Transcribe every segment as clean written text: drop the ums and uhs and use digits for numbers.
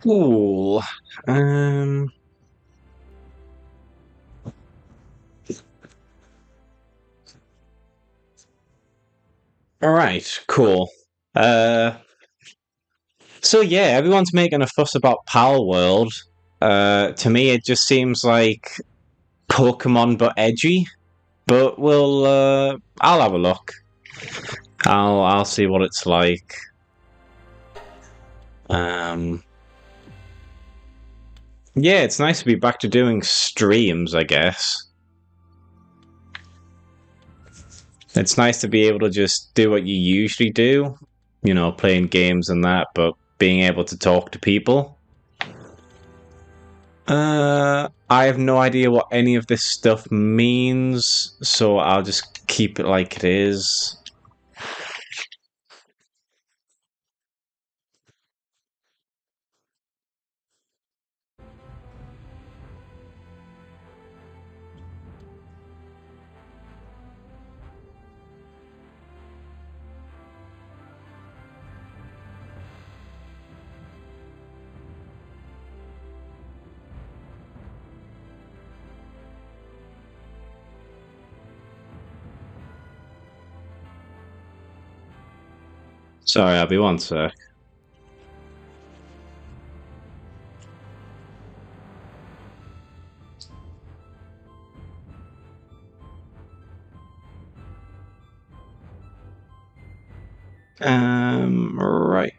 Cool. Um. All right. Cool. Uh. So yeah, everyone's making a fuss about PALWORLD. To me, it just seems like Pokemon but edgy. But we'll. I'll have a look. I'll see what it's like. Um. Yeah, it's nice to be back to doing streams. I guess it's nice to be able to just do what you usually do. Playing games and that, but being able to talk to people. I have no idea what any of this stuff means, so I'll just keep it like it is. Sorry, I'll be one sec. Right.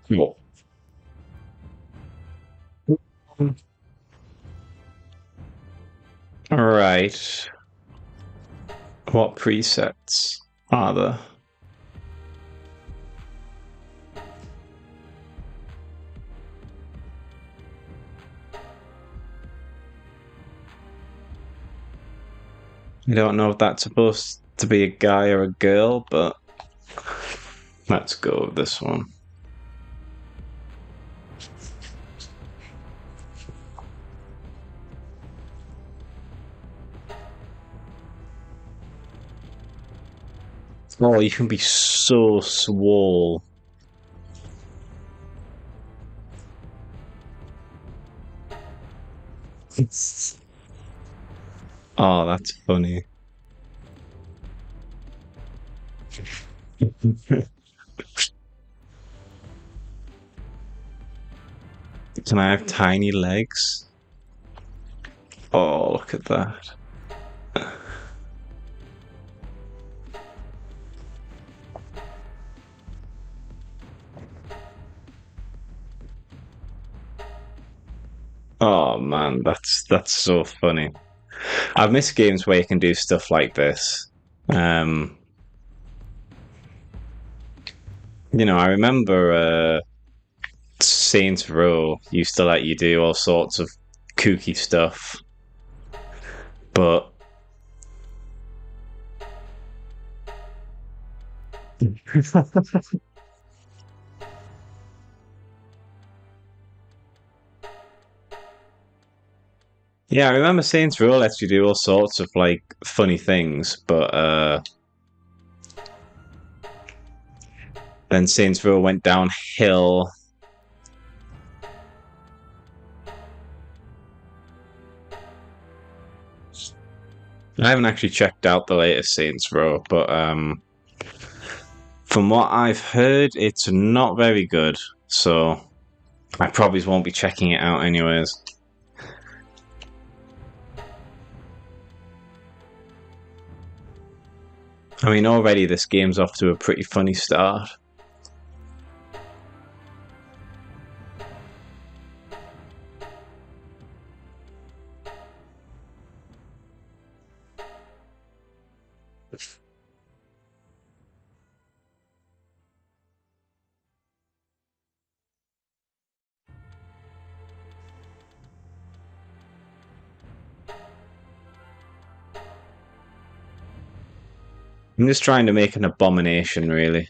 Cool. All right. What presets are there? I don't know if that's supposed to be a guy or a girl, but let's go with this one. Oh, you can be so swole. Oh, that's funny. Can I have tiny legs? Oh, look at that. Oh man, that's so funny. I've missed games where you can do stuff like this. Um, I remember Saints Row used to let you do all sorts of kooky stuff, but yeah, I remember Saints Row lets you do all sorts of like funny things, but then Saints Row went downhill. I haven't actually checked out the latest Saints Row, but from what I've heard, it's not very good. So I probably won't be checking it out anyways. I mean, already this game's off to a pretty funny start. I'm just trying to make an abomination, really.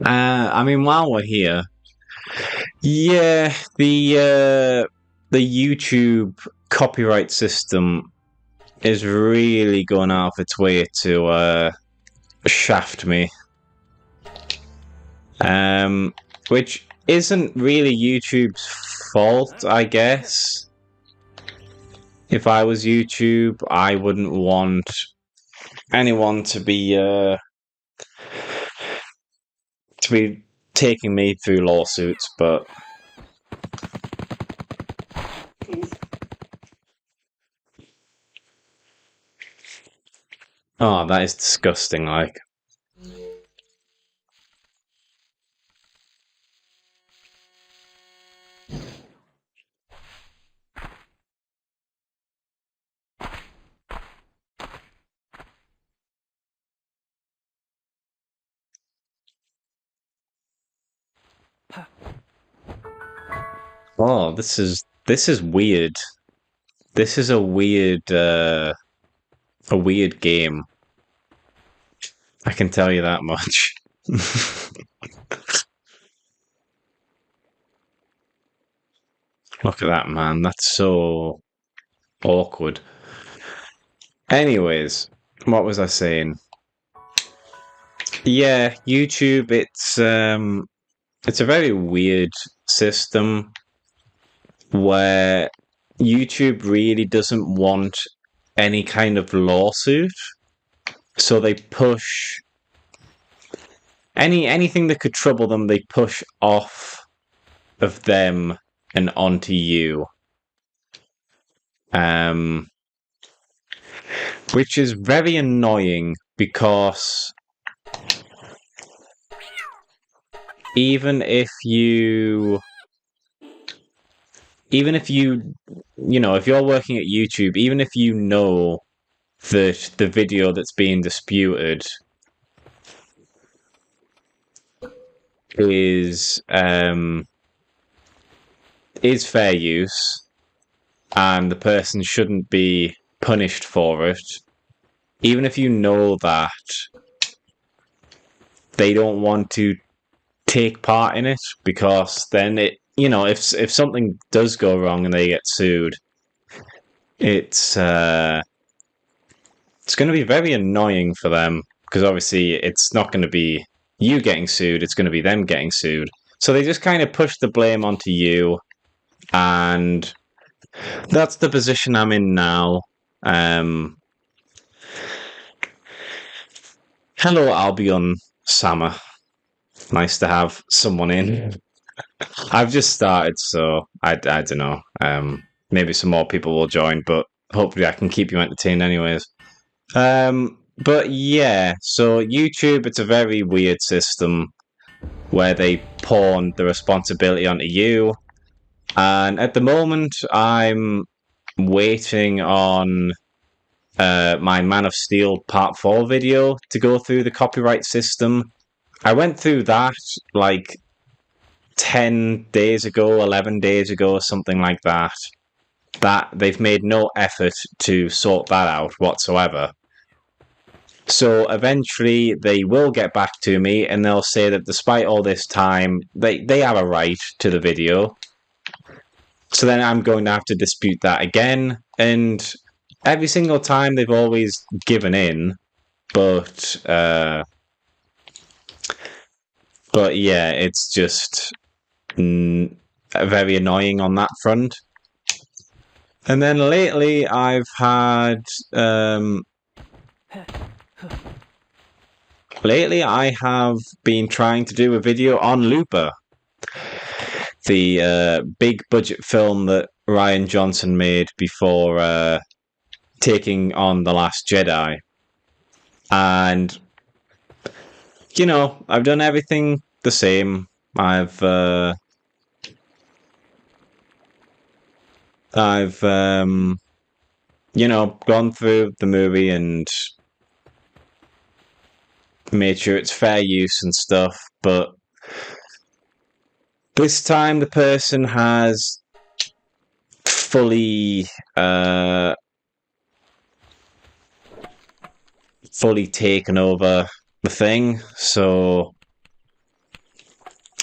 I mean, while we're here, yeah, the YouTube copyright system is really going out of its way to shaft me. Which isn't really YouTube's fault, I guess. If I was YouTube, I wouldn't want anyone to be taking me through lawsuits, but oh, that is disgusting. Like, oh, this is weird. This is a weird game. I can tell you that much. Look at that, man. That's so awkward. Anyways, what was I saying? Yeah, YouTube. It's a very weird system where YouTube really doesn't want any kind of lawsuit, so they push anything that could trouble them. They push off of them and onto you. Which is very annoying because even if you if you're working at YouTube, even if you know that the video that's being disputed is fair use and the person shouldn't be punished for it, even if you know that, they don't want to take part in it because then if something does go wrong and they get sued, it's going to be very annoying for them because obviously it's not going to be you getting sued, it's going to be them getting sued. So they just kind of push the blame onto you, and that's the position I'm in now. Hello, Albion Sama. Nice to have someone in. I've just started, so I don't know. Maybe some more people will join, but hopefully I can keep you entertained anyways. But yeah, so YouTube, it's a very weird system where they pawn the responsibility onto you. And at the moment, I'm waiting on my Man of Steel Part 4 video to go through the copyright system. I went through that like 10 days ago, 11 days ago, something like that. That they've made no effort to sort that out whatsoever. So eventually they will get back to me and they'll say that despite all this time, they have a right to the video. So then I'm going to have to dispute that again. And every single time they've always given in. But yeah, it's just very annoying on that front. And then lately I've had lately I have been trying to do a video on Looper, the big budget film that Rian Johnson made before taking on The Last Jedi. And I've done everything the same. I've gone through the movie and made sure it's fair use and stuff, but this time the person has fully fully taken over the thing. So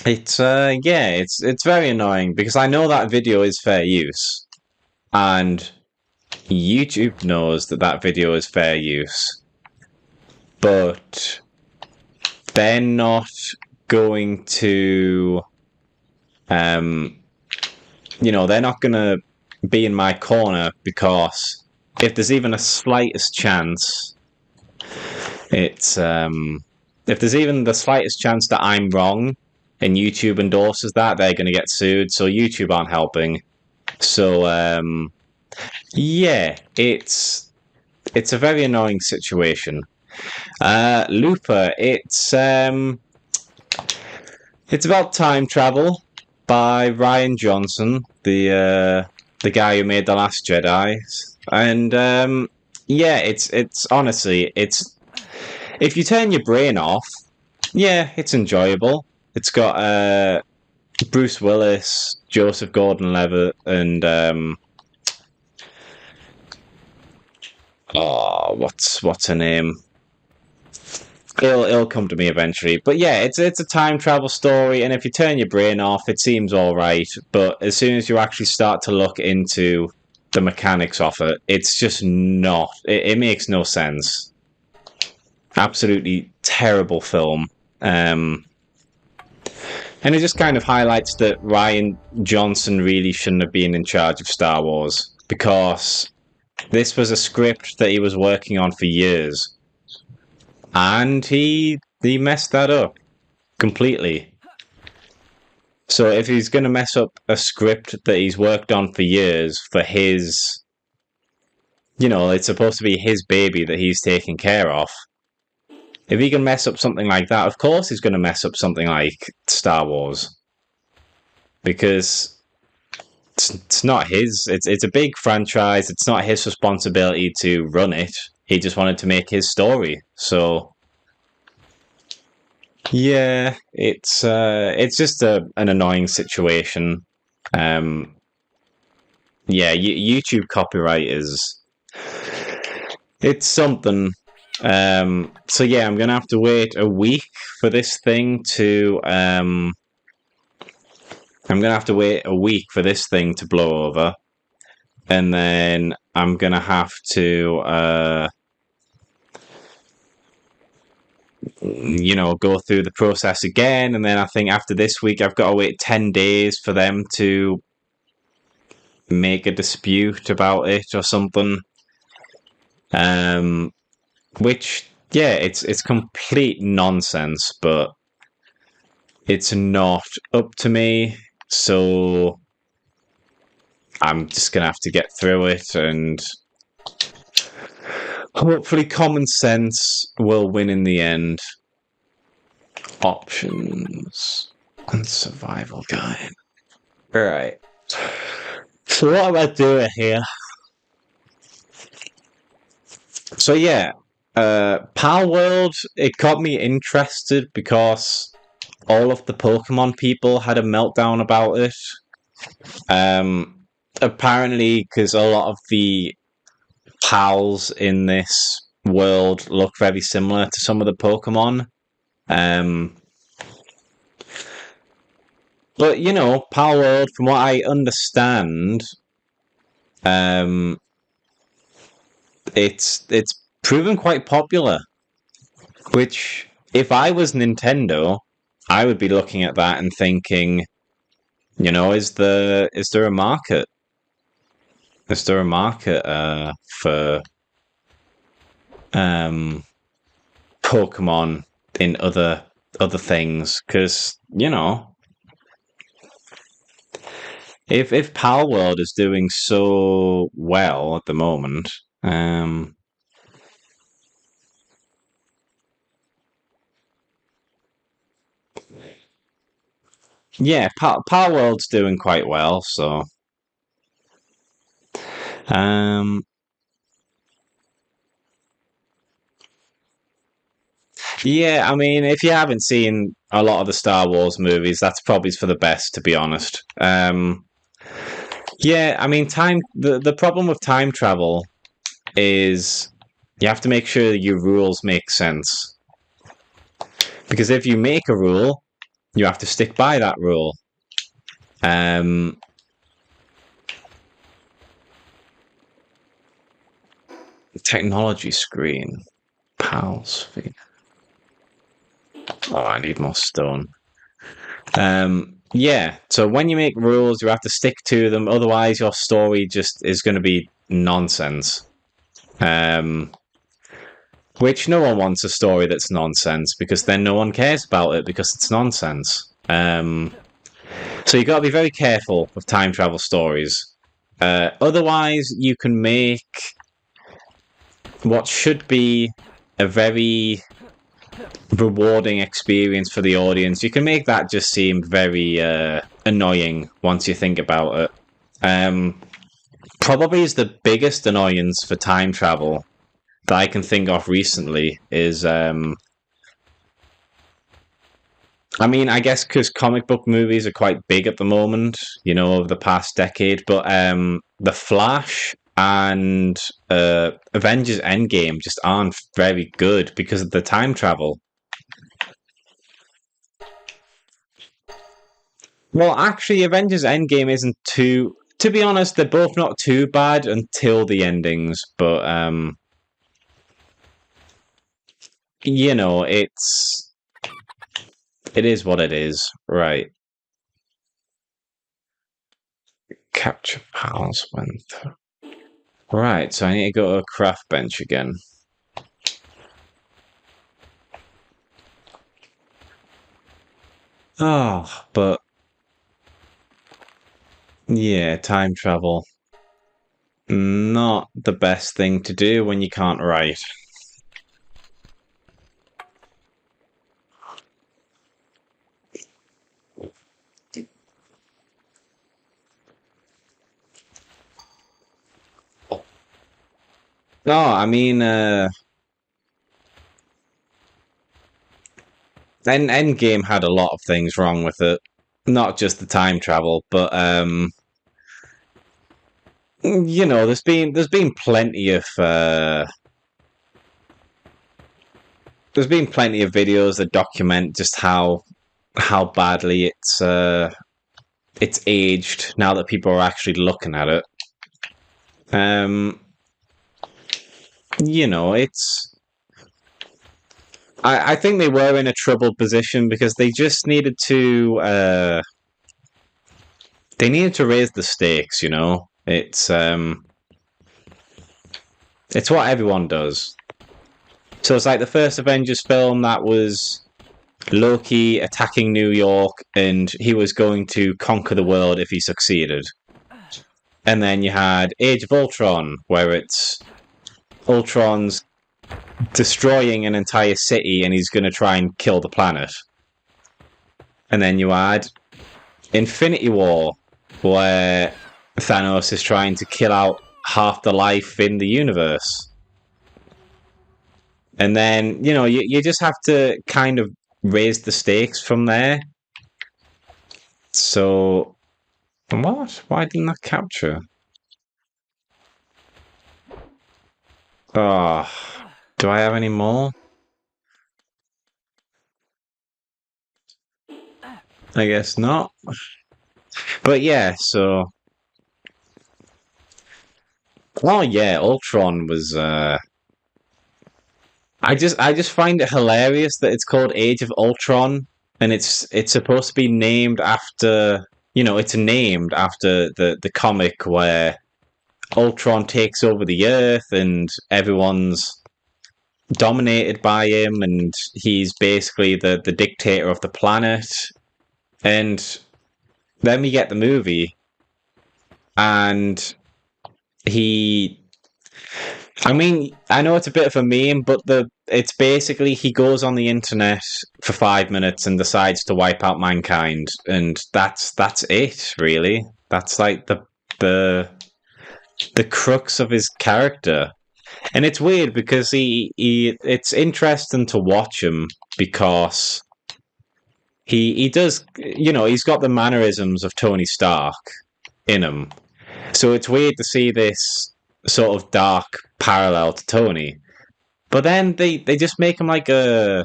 it's yeah, it's very annoying because I know that video is fair use, and YouTube knows that that video is fair use, but they're not going to, they're not going to be in my corner, because if there's even a slightest chance, if there's even the slightest chance that I'm wrong and YouTube endorses that, they're going to get sued. So YouTube aren't helping. So yeah, it's a very annoying situation. Looper, it's about time travel by Rian Johnson, the guy who made The Last Jedi, and yeah, it's honestly, it's, if you turn your brain off, yeah, it's enjoyable. It's got Bruce Willis, Joseph Gordon-Levitt, and what's her name? It'll come to me eventually. But yeah, it's a time travel story, and if you turn your brain off, it seems all right. But as soon as you actually start to look into the mechanics of it, it's just not. It makes no sense. Absolutely terrible film. And it just kind of highlights that Rian Johnson really shouldn't have been in charge of Star Wars, because this was a script that he was working on for years, and he messed that up completely. So if he's going to mess up a script that he's worked on for years for his, it's supposed to be his baby that he's taking care of. If he can mess up something like that, of course he's going to mess up something like Star Wars, because it's not his. It's a big franchise. It's not his responsibility to run it. He just wanted to make his story. So yeah, it's just an annoying situation. Yeah, YouTube copyright it's something. So yeah, I'm gonna have to wait a week for this thing to blow over, and then I'm gonna have to go through the process again, and then I think after this week I've got to wait 10 days for them to make a dispute about it or something. Which, yeah, it's complete nonsense, but it's not up to me, so I'm just gonna have to get through it, and hopefully common sense will win in the end. Options and survival guide. Right. So what am I doing here? So yeah, PALWORLD, it got me interested because all of the Pokemon people had a meltdown about it. Apparently, because a lot of the pals in this world look very similar to some of the Pokemon. But PALWORLD, from what I understand, it's proven quite popular. Which, if I was Nintendo, I would be looking at that and thinking, is there a market? Is there a market for Pokemon in other things? Because if PALWORLD is doing so well at the moment, yeah, PALWORLD's doing quite well, so yeah, I mean, if you haven't seen a lot of the Star Wars movies, that's probably for the best, to be honest. Yeah, I mean, the problem with time travel is you have to make sure your rules make sense. Because if you make a rule, you have to stick by that rule. Technology screen. Pals. Oh, I need more stone. Yeah, so when you make rules, you have to stick to them. Otherwise, your story just is going to be nonsense. Which no one wants a story that's nonsense because then no one cares about it because it's nonsense. So you got to be very careful with time travel stories. Otherwise, you can make what should be a very rewarding experience for the audience. You can make that just seem very annoying once you think about it. Probably is the biggest annoyance for time travel that I can think of recently is I mean, I guess because comic book movies are quite big at the moment, over the past decade, but The Flash and Avengers Endgame just aren't very good because of the time travel. Well, actually, Avengers Endgame isn't too. To be honest, they're both not too bad until the endings, but it is what it is, right? Capture pals went. Right, so I need to go to a craft bench again. Oh, but yeah, time travel. Not the best thing to do when you can't write. No, I mean, Endgame had a lot of things wrong with it. Not just the time travel, but there's been plenty of videos that document just how badly it's aged now that people are actually looking at it. It's I think they were in a troubled position because they just needed to raise the stakes. It's what everyone does. So it's like the first Avengers film that was Loki attacking New York, and he was going to conquer the world if he succeeded. And then you had Age of Ultron, where it's Ultron's destroying an entire city and he's going to try and kill the planet. And then you had Infinity War, where Thanos is trying to kill out half the life in the universe. And then, you just have to kind of raise the stakes from there. So, what? Why didn't that capture? Oh, do I have any more? I guess not. But yeah, so. Oh yeah, Ultron was. I just find it hilarious that it's called Age of Ultron, and it's supposed to be named after. It's named after the comic where Ultron takes over the Earth and everyone's dominated by him, and he's basically the dictator of the planet. And then we get the movie, and he. I mean, I know it's a bit of a meme, but it's basically he goes on the internet for 5 minutes and decides to wipe out mankind, and that's it, really. That's like the crux of his character. And it's weird because it's interesting to watch him because he does, he's got the mannerisms of Tony Stark in him. So it's weird to see this sort of dark parallel to Tony. But then they just make him like a.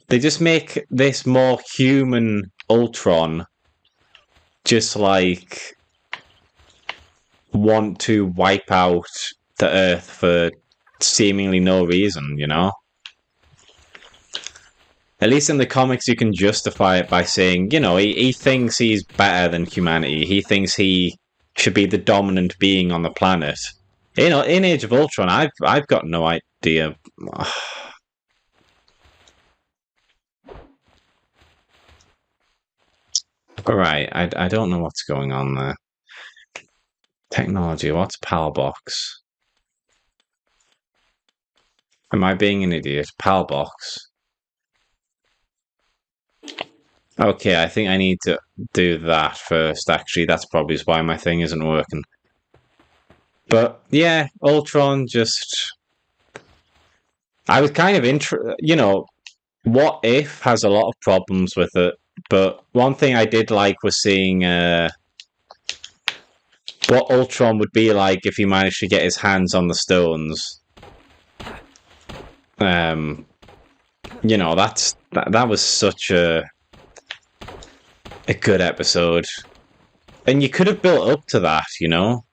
They just make this more human Ultron just like want to wipe out the Earth for seemingly no reason, you know? At least in the comics, you can justify it by saying, you know, he thinks he's better than humanity. He thinks he should be the dominant being on the planet. You know, in Age of Ultron, I've got no idea. Alright, I don't know what's going on there. Technology, what's PAL box? Am I being an idiot? PAL box. Okay, I think I need to do that first, actually. That's probably why my thing isn't working. But, yeah, Ultron just... I was kind of you know, What If has a lot of problems with it, but one thing I did like was seeing what Ultron would be like if he managed to get his hands on the stones. You know, that was such a good episode, and you could have built up to that, you know.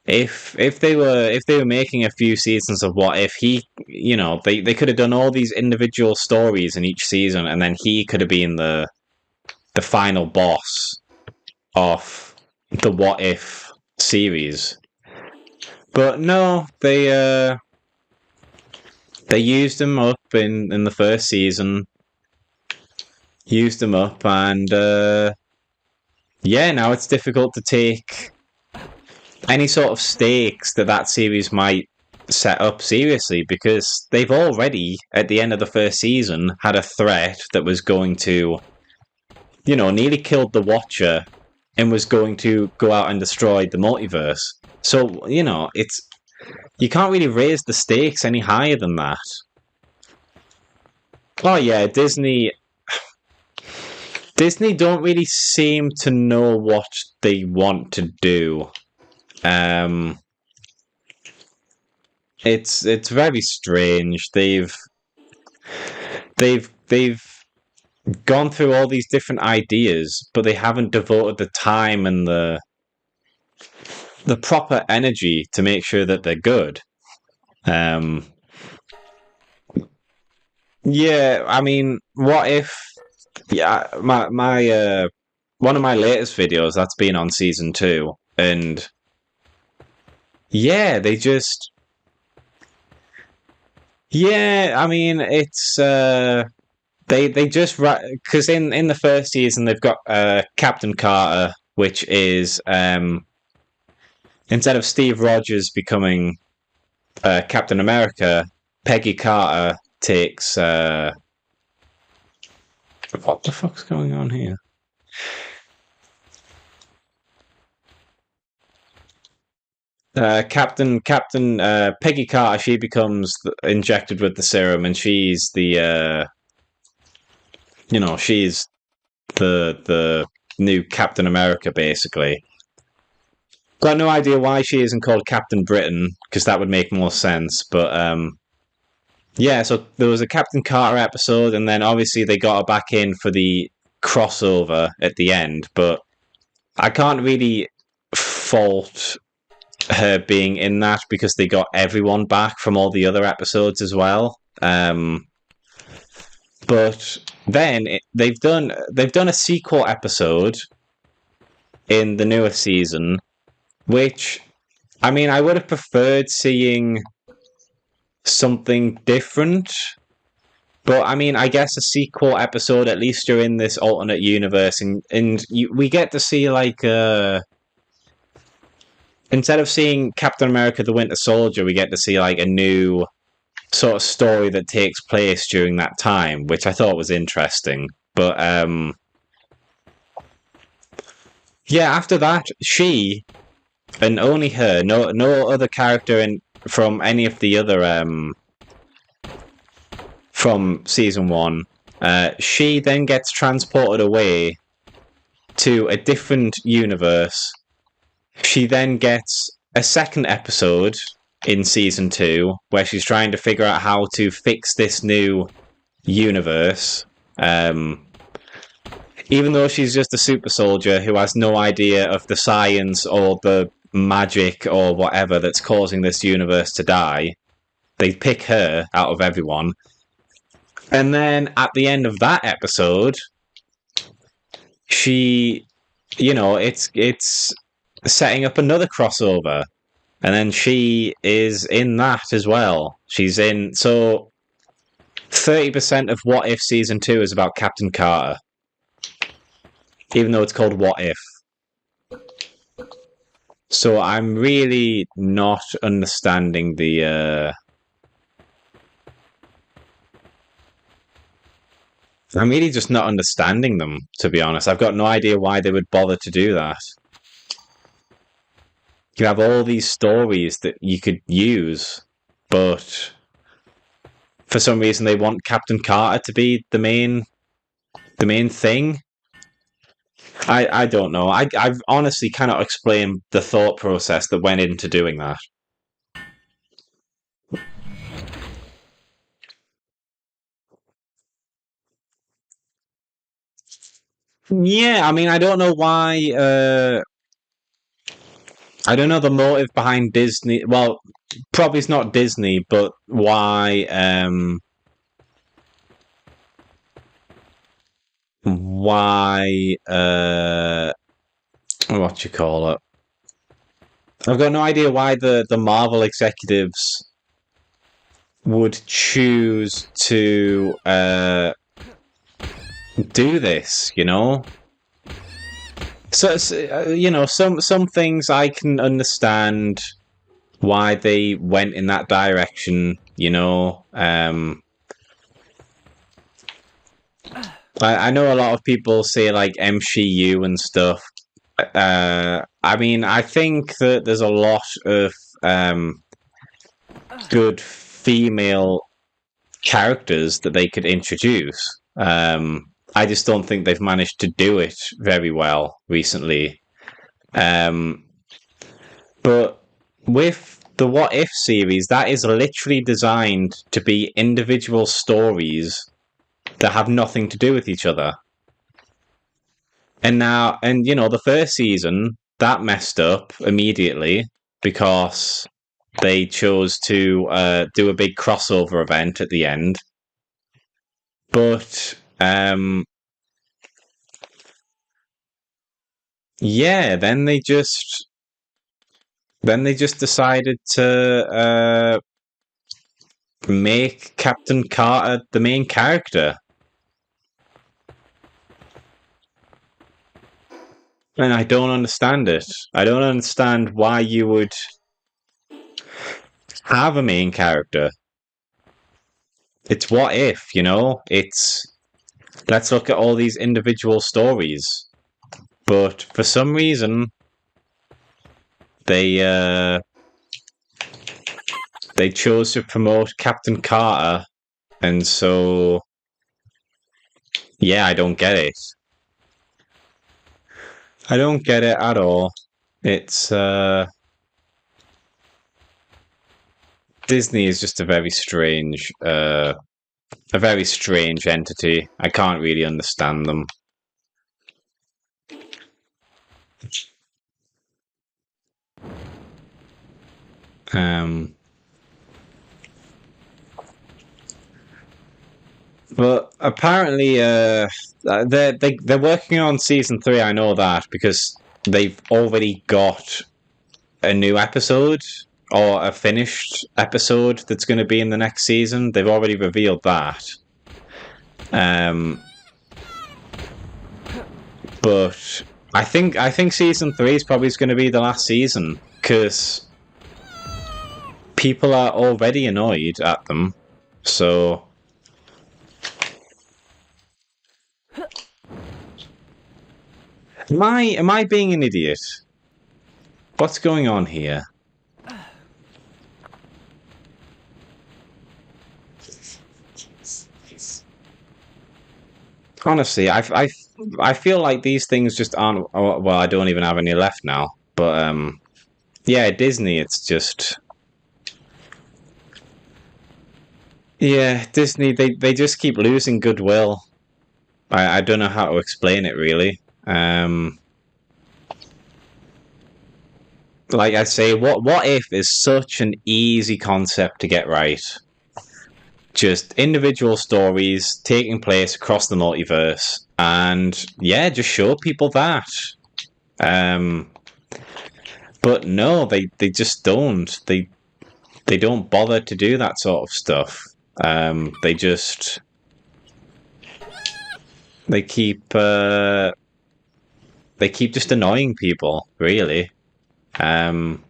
If they were making a few seasons of What If, he, you know, they could have done all these individual stories in each season, and then he could have been the final boss of the What If series. But no, they used him up in the first season, used him up, and yeah, now it's difficult to take any sort of stakes that series might set up seriously, because they've already, at the end of the first season, had a threat that was going to, you know, nearly killed the Watcher and was going to go out and destroy the multiverse. So, you know, you can't really raise the stakes any higher than that. Oh yeah, Disney don't really seem to know what they want to do. It's very strange. They've gone through all these different ideas, but they haven't devoted the time and the proper energy to make sure that they're good. Yeah, I mean, What If? Yeah, my one of my latest videos that's been on season 2, and yeah, they just, yeah, I mean, it's they just, because in the first season they've got Captain Carter, which is instead of Steve Rogers becoming Captain America, Peggy Carter takes what the fuck's going on here? Captain Peggy Carter, she becomes injected with the serum, and she's the you know, she's the new Captain America, basically. Got no idea why she isn't called Captain Britain, because that would make more sense. But yeah, so there was a Captain Carter episode, and then obviously they got her back in for the crossover at the end. But I can't really fault her being in that, because they got everyone back from all the other episodes as well. But then they've done a sequel episode in the newest season, which, I mean, I would have preferred seeing something different. But I mean, I guess a sequel episode, at least you're in this alternate universe, and we get to see, like, instead of seeing Captain America the Winter Soldier, we get to see like a new sort of story that takes place during that time, which I thought was interesting. But yeah, after that, she, and only her, no other character from any of the other from season 1, she then gets transported away to a different universe. She then gets a second episode in season 2, where she's trying to figure out how to fix this new universe. Even though she's just a super soldier who has no idea of the science or the magic or whatever that's causing this universe to die, they pick her out of everyone. And then at the end of that episode, she, it's setting up another crossover. And then she is in that as well. She's in. So 30% of What If Season 2 is about Captain Carter. Even though it's called What If. So I'm really not understanding the. I'm really just not understanding them, to be honest. I've got no idea why they would bother to do that. You have all these stories that you could use, but for some reason they want Captain Carter to be the main thing. I don't know. I honestly cannot explain the thought process that went into doing that. Yeah, I mean, I don't know why. I don't know the motive behind Disney. Well, probably it's not Disney, but why? Why? What you call it? I've got no idea why the Marvel executives would choose to do this. So some things I can understand why they went in that direction. I know a lot of people say like MCU and stuff. I mean, I think that there's a lot of good female characters that they could introduce. I just don't think they've managed to do it very well recently. But with the What If series, that is literally designed to be individual stories that have nothing to do with each other. And the first season, that messed up immediately because they chose to do a big crossover event at the end. But yeah, then they just decided to make Captain Carter the main character. And I don't understand it. I don't understand why you would have a main character. It's What If, It's let's look at all these individual stories. But for some reason, they chose to promote Captain Carter, and so yeah, I don't get it. I don't get it at all. It's Disney is just a very strange entity. I can't really understand them. But apparently, they're working on season 3. I know that because they've already got a new episode or a finished episode that's going to be in the next season. They've already revealed that. But I think season 3 is probably going to be the last season because people are already annoyed at them. So am I being an idiot? What's going on here? Honestly, I feel like these things just aren't. Well, I don't even have any left now. But yeah, Disney. It's just Yeah, Disney, they just keep losing goodwill. I don't know how to explain it really. Like I say, what if is such an easy concept to get right. Just individual stories taking place across the multiverse, and yeah, just show people that. Um, but no, they just don't. They don't bother to do that sort of stuff. They just they keep uh, they keep just annoying people, really. Um,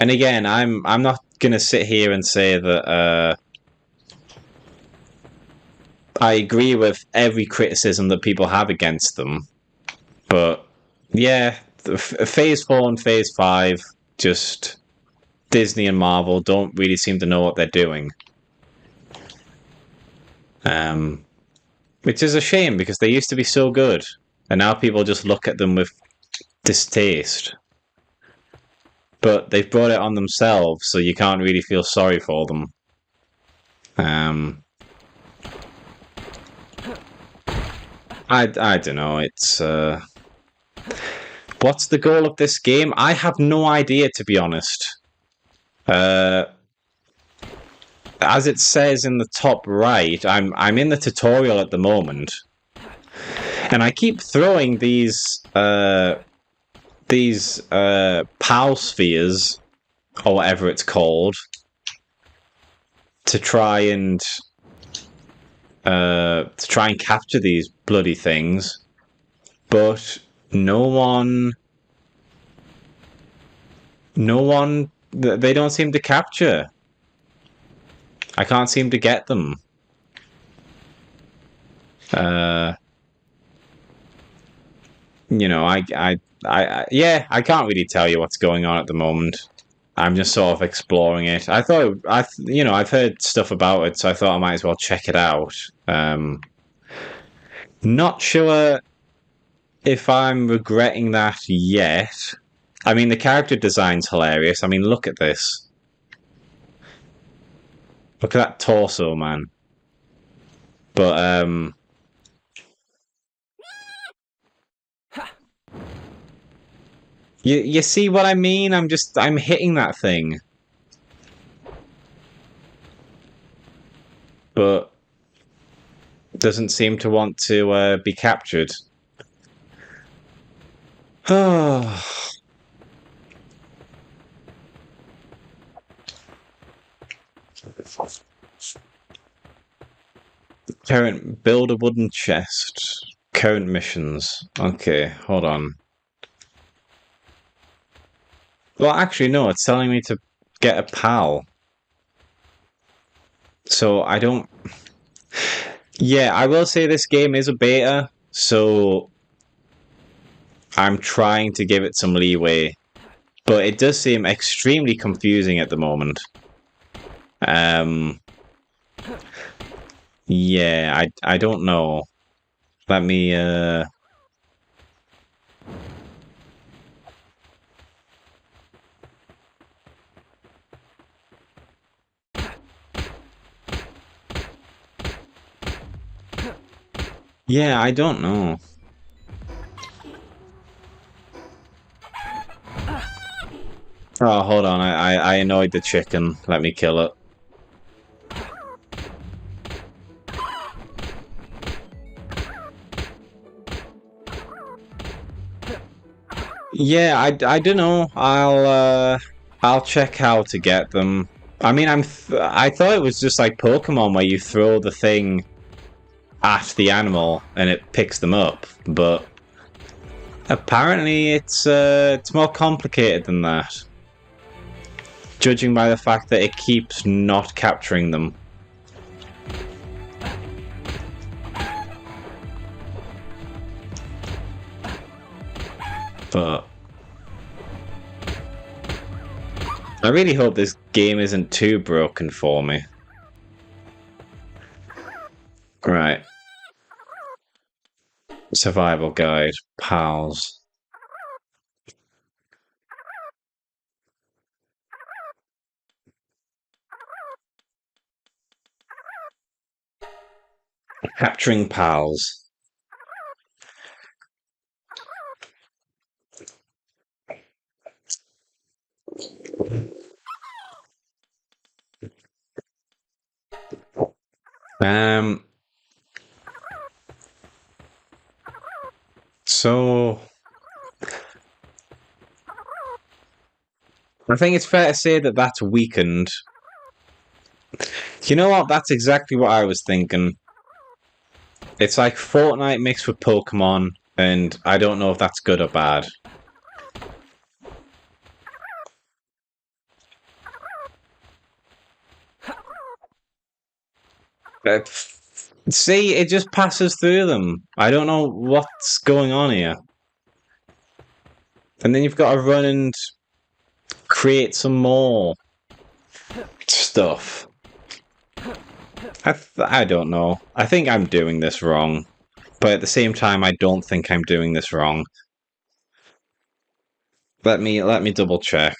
and again, I'm not gonna sit here and say that I agree with every criticism that people have against them, but yeah, Phase 4 and Phase 5 just Disney and Marvel don't really seem to know what they're doing. Um, which is a shame because they used to be so good, and now people just look at them with distaste. But they've brought it on themselves, so you can't really feel sorry for them. Um, I don't know. It's what's the goal of this game? I have no idea, to be honest. Uh, as it says in the top right, I'm in the tutorial at the moment, and I keep throwing these PAL spheres or whatever it's called to try and capture these bloody things, but no one, they don't seem to capture. I can't seem to get them. Uh, yeah, I can't really tell you what's going on at the moment. I'm just sort of exploring it. I've heard stuff about it, so I thought I might as well check it out. Not sure if I'm regretting that yet. I mean, the character design's hilarious. I mean, look at this. Look at that torso, man. But you see what I mean? I'm hitting that thing, but doesn't seem to want to be captured. Oh. Current build a wooden chest. Current missions. Okay, hold on. Well, actually, no. It's telling me to get a pal. So I don't. Yeah, I will say this game is a beta, so I'm trying to give it some leeway, but it does seem extremely confusing at the moment. Um, yeah, I don't know. Let me yeah, I don't know. Oh, hold on. I annoyed the chicken. Let me kill it. Yeah, I don't know. I'll check how to get them. I mean, I thought it was just like Pokemon where you throw the thing at the animal and it picks them up, but apparently it's more complicated than that. Judging by the fact that it keeps not capturing them. But I really hope this game isn't too broken for me. Right. Survival guide. Pals. Capturing pals. So I think it's fair to say that that's weakened. You know what? That's exactly what I was thinking. It's like Fortnite mixed with Pokemon, and I don't know if that's good or bad. See, it just passes through them. I don't know what's going on here. And then you've got to run and create some more stuff. I don't know. I think I'm doing this wrong. But at the same time, I don't think I'm doing this wrong. Let me double check.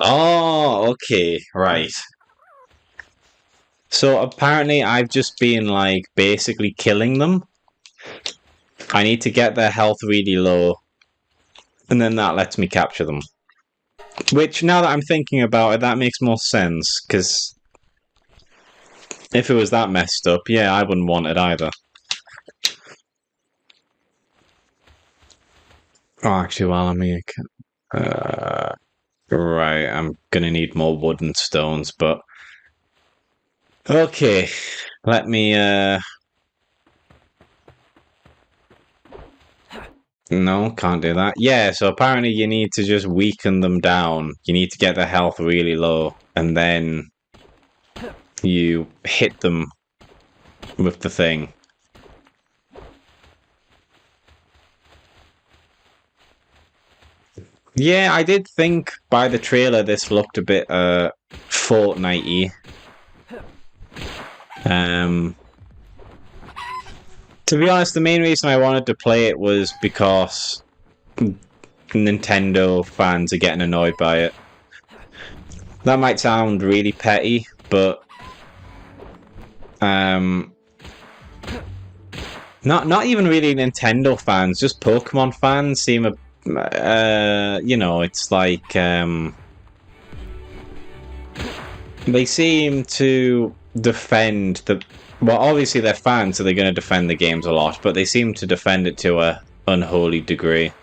Oh, okay, right. So apparently I've just been like basically killing them. I need to get their health really low, and then that lets me capture them. Which, now that I'm thinking about it, that makes more sense, because if it was that messed up, yeah, I wouldn't want it either. Oh, actually, while I'm here, right, I'm gonna need more wood and stones, but okay, let me. No, can't do that. Yeah, so apparently you need to just weaken them down. You need to get their health really low, and then you hit them with the thing. Yeah, I did think by the trailer this looked a bit Fortnite-y. To be honest, the main reason I wanted to play it was because Nintendo fans are getting annoyed by it. That might sound really petty, but not even really Nintendo fans, just Pokemon fans seem you know, it's like they seem to defend the. Well, obviously they're fans, so they're going to defend the games a lot, but they seem to defend it to a unholy degree.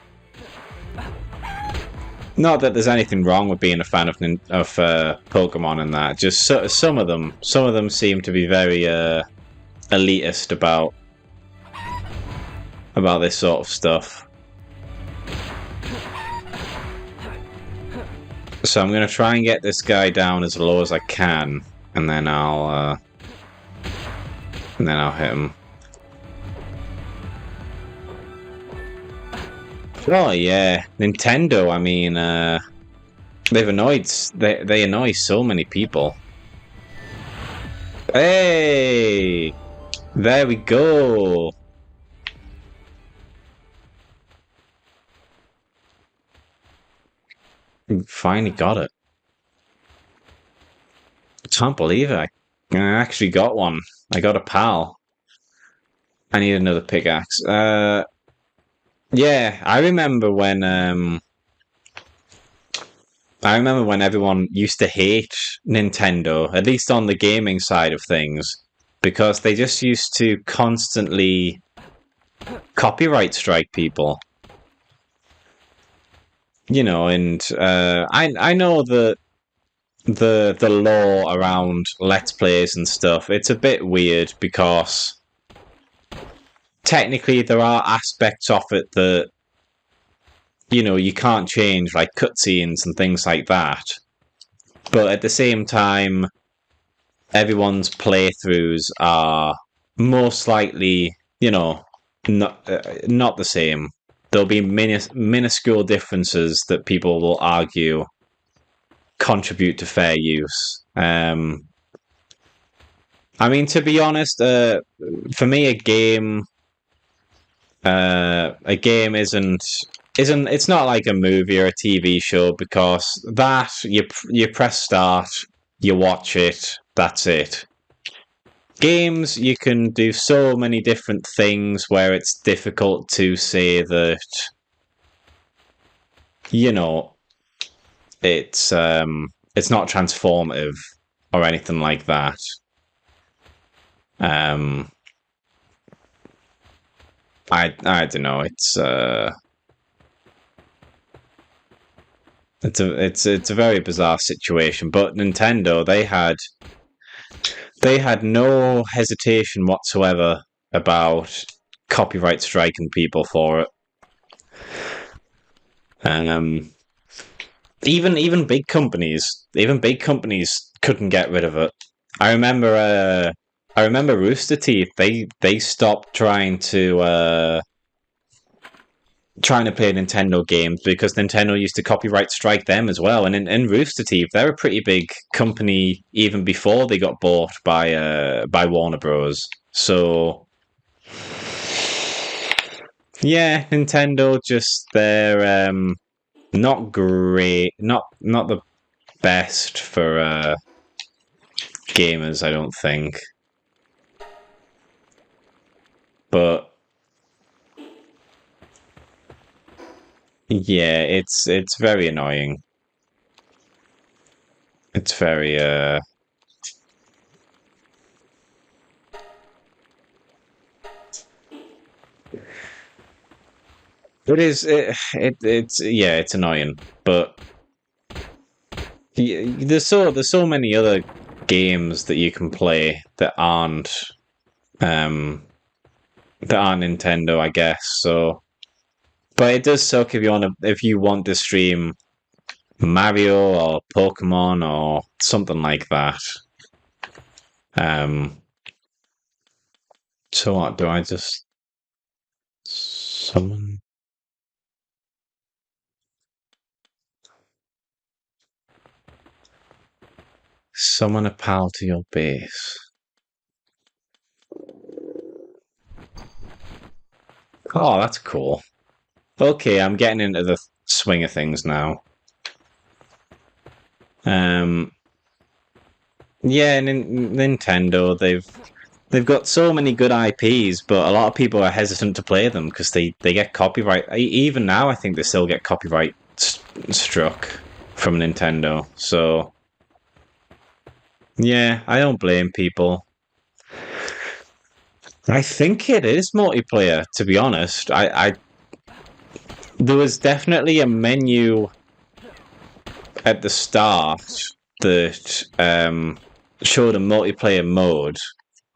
Not that there's anything wrong with being a fan of Pokemon and that. Just some of them seem to be very elitist about this sort of stuff. So I'm going to try and get this guy down as low as I can, and then I'll hit him. Oh yeah, Nintendo. I mean, they annoy so many people. Hey, there we go. Finally got it. I can't believe it. I actually got one. I got a pal. I need another pickaxe. Yeah, I remember when everyone used to hate Nintendo, at least on the gaming side of things, because they just used to constantly copyright strike people. You know, and I know that the law around Let's Plays and stuff, it's a bit weird because technically there are aspects of it that, you know, you can't change, like cutscenes and things like that. But at the same time, everyone's playthroughs are most likely, you know, not the same. There'll be minuscule differences that people will argue contribute to fair use. I mean, to be honest, for me, a game isn't it's not like a movie or a TV show because that you press start, you watch it, that's it. Games, you can do so many different things where it's difficult to say that, you know, it's not transformative or anything like that. Um, I don't know. It's a very bizarre situation. But Nintendo, they had no hesitation whatsoever about copyright striking people for it. Um, even big companies couldn't get rid of it. I remember I remember Rooster Teeth. They stopped trying to play Nintendo games because Nintendo used to copyright strike them as well. And in Rooster Teeth, they're a pretty big company even before they got bought by Warner Bros. So yeah, Nintendo just they're not great, not the best for gamers, I don't think. But yeah, it's very annoying. It's very it's yeah, it's annoying. But there's so many other games that you can play um that aren't Nintendo, I guess. So, but it does suck if you want to stream Mario or Pokemon or something like that. Um, so what do I just summon summon a pal to your base? Oh, that's cool. Okay, I'm getting into the swing of things now. Um, yeah, Nintendo, they've got so many good IPs, but a lot of people are hesitant to play them because they get copyright. Even now, I think they still get copyright struck from Nintendo. So yeah, I don't blame people. I think it is multiplayer. To be honest, I there was definitely a menu at the start that showed a multiplayer mode.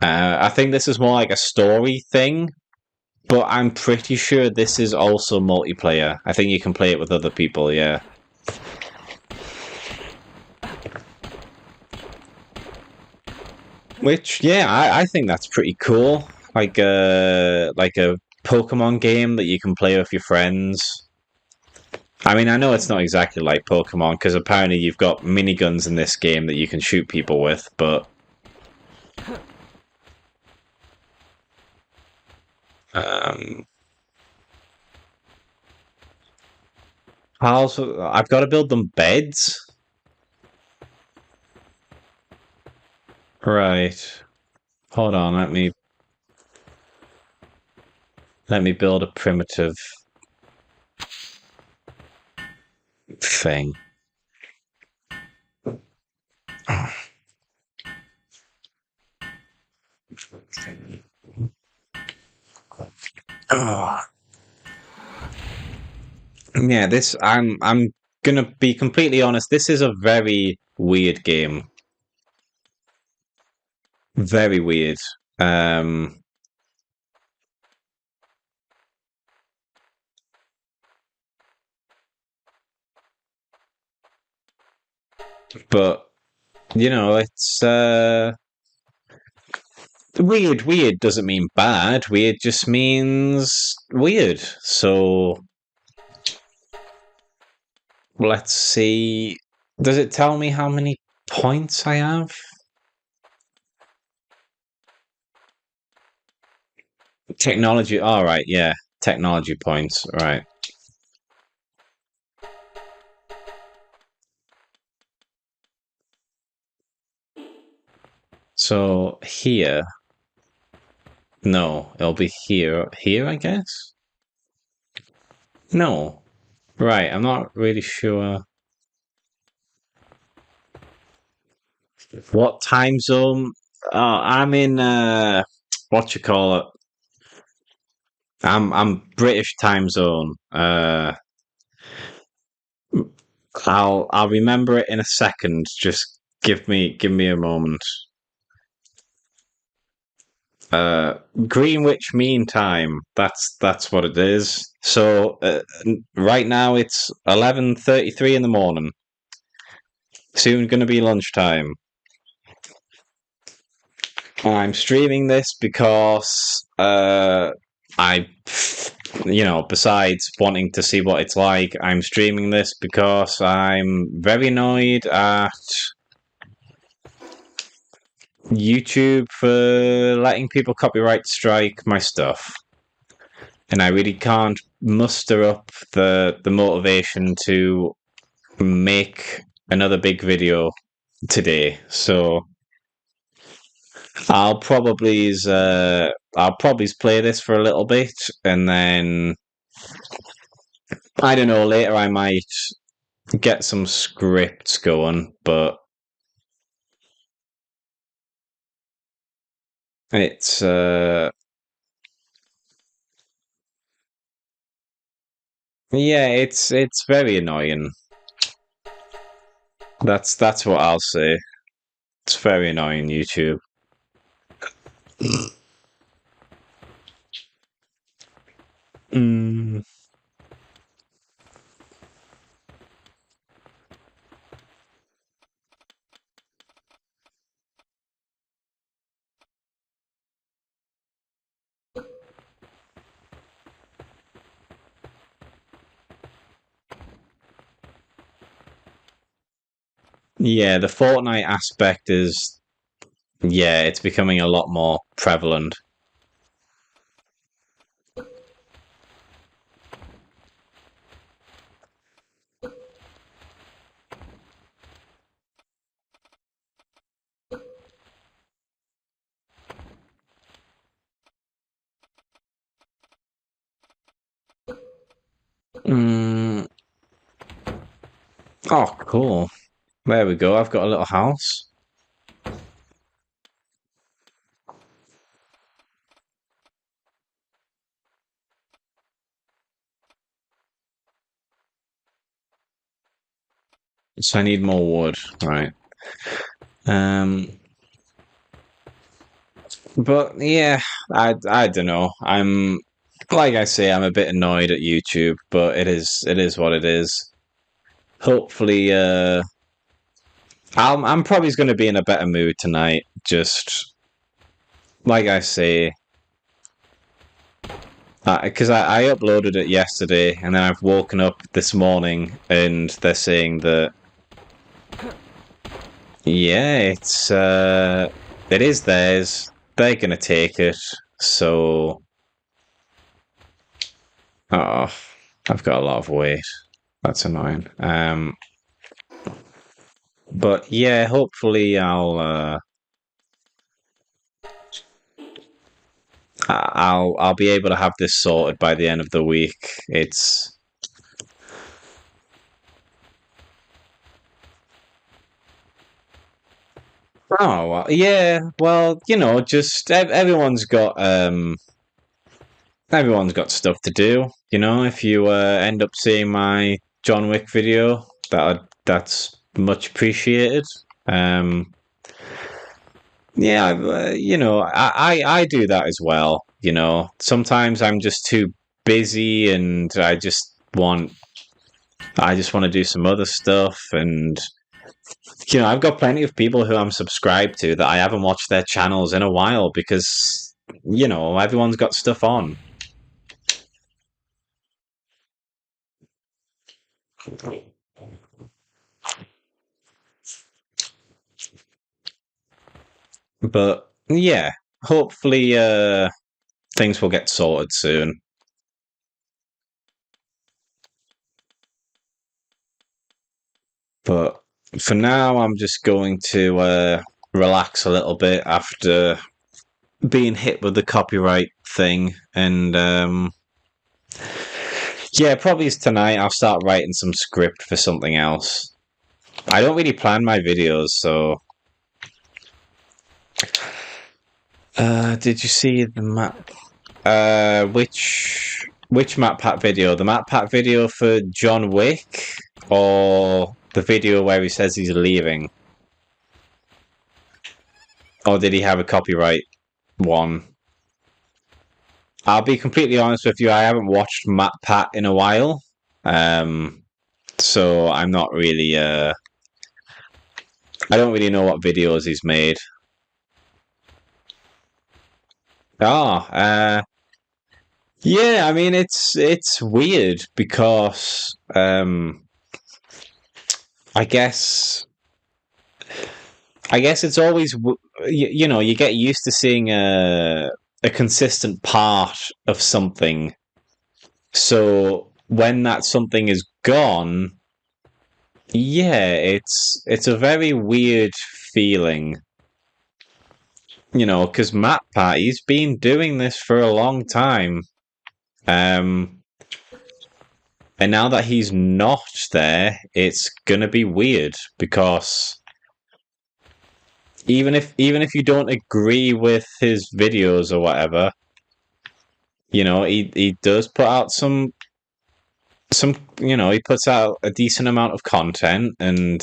I think this is more like a story thing, but I'm pretty sure this is also multiplayer. I think you can play it with other people, yeah. Which, yeah, I think that's pretty cool. Like a Pokemon game that you can play with your friends. I mean, I know it's not exactly like Pokemon because apparently you've got miniguns in this game that you can shoot people with, but um, I've got to build them beds. Right. Hold on, let me build a primitive thing. Oh, yeah, this I'm gonna be completely honest. This is a very weird game. Very weird. Um, but it's weird. Weird doesn't mean bad. Weird just means weird. So let's see. Does it tell me how many points I have? Technology. All right, yeah. Technology points. Right. So here, no, it'll be here. Here, I guess. No. Right. I'm not really sure what time zone. I'm in. What you call it? I'm British time zone. I'll remember it in a second. Just give me a moment. Uh, Greenwich Mean Time. That's what it is. So right now it's 11:33 in the morning. Soon going to be lunchtime. I'm streaming this because I, besides wanting to see what it's like, I'm streaming this because I'm very annoyed at YouTube for letting people copyright strike my stuff. And I really can't muster up the motivation to make another big video today. So I'll probably play this for a little bit, and then I don't know. Later, I might get some scripts going, but it's yeah, it's very annoying. That's what I'll say. It's very annoying, YouTube. Mm. Yeah, the Fortnite aspect is yeah, it's becoming a lot more prevalent. Mm. Oh, cool. There we go. I've got a little house. So I need more wood, right? Um, but yeah, I don't know. I'm like I say, I'm a bit annoyed at YouTube, but it is what it is. Hopefully, I'm probably going to be in a better mood tonight. Just like I say, because I uploaded it yesterday, and then I've woken up this morning, and they're saying that yeah, it is theirs. They're gonna take it. So, oh, I've got a lot of weight. That's annoying. But yeah, hopefully I'll be able to have this sorted by the end of the week. It's oh well, yeah, well, just everyone's got stuff to do. If you end up seeing my John Wick video, that's much appreciated. Um, yeah, I do that as well. Sometimes I'm just too busy, and I just want to do some other stuff, and I've got plenty of people who I'm subscribed to that I haven't watched their channels in a while because everyone's got stuff on. But yeah, hopefully, things will get sorted soon. But for now, I'm just going to relax a little bit after being hit with the copyright thing. And yeah, probably tonight I'll start writing some script for something else. I don't really plan my videos, so. Did you see the map? Which map pack video? The map pack video for John Wick, or the video where he says he's leaving? Or did he have a copyright one? I'll be completely honest with you, I haven't watched Map Pat in a while. So I'm not really I don't really know what videos he's made. Yeah, I mean it's weird because I guess it's always you know, you get used to seeing a consistent part of something. So when that something is gone, yeah, it's a very weird feeling. You know, because Matt Patty's been doing this for a long time. And now that he's not there, it's gonna be weird because even if you don't agree with his videos or whatever, you know, he does put out some you know, he puts out a decent amount of content, and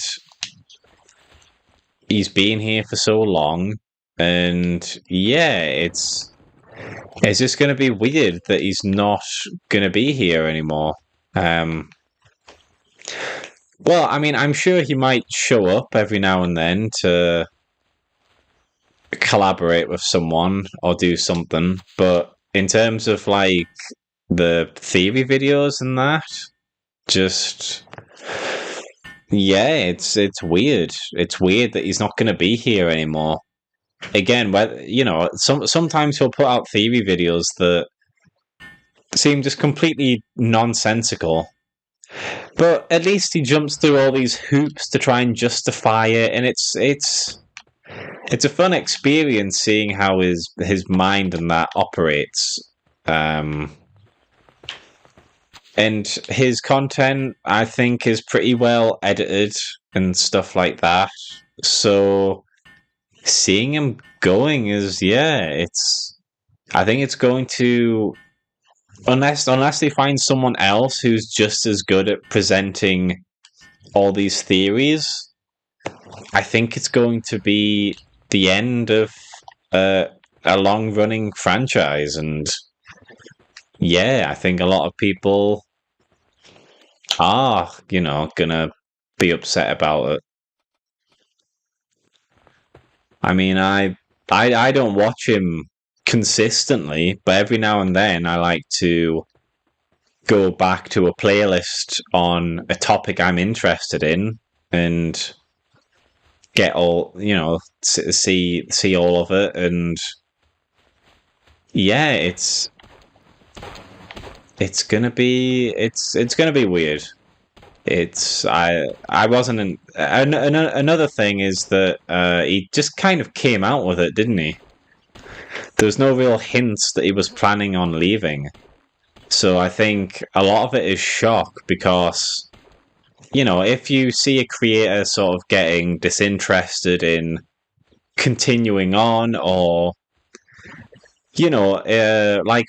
he's been here for so long, and yeah, it's just going to be weird that he's not going to be here anymore. Well, I mean, I'm sure he might show up every now and then to collaborate with someone or do something, but in terms of like the theory videos and that, just yeah, it's weird. It's weird that he's not going to be here anymore. Again, whether you know, sometimes he'll put out theory videos that seem just completely nonsensical, but at least he jumps through all these hoops to try and justify it, and it's a fun experience seeing how his mind and that operates. And his content, I think, is pretty well edited and stuff like that. So seeing him going is, yeah, it's. I think it's going to, unless they find someone else who's just as good at presenting all these theories, I think it's going to be the end of a long running franchise. And yeah, I think a lot of people are, you know, gonna be upset about it. I mean, I don't watch him consistently, but every now and then I like to go back to a playlist on a topic I'm interested in and get all, you know, see all of it. And yeah, it's gonna be weird. It's I wasn't another thing is that he just kind of came out with it, didn't he? There was no real hints that he was planning on leaving. So I think a lot of it is shock because, you know, if you see a creator sort of getting disinterested in continuing on, or, you know, like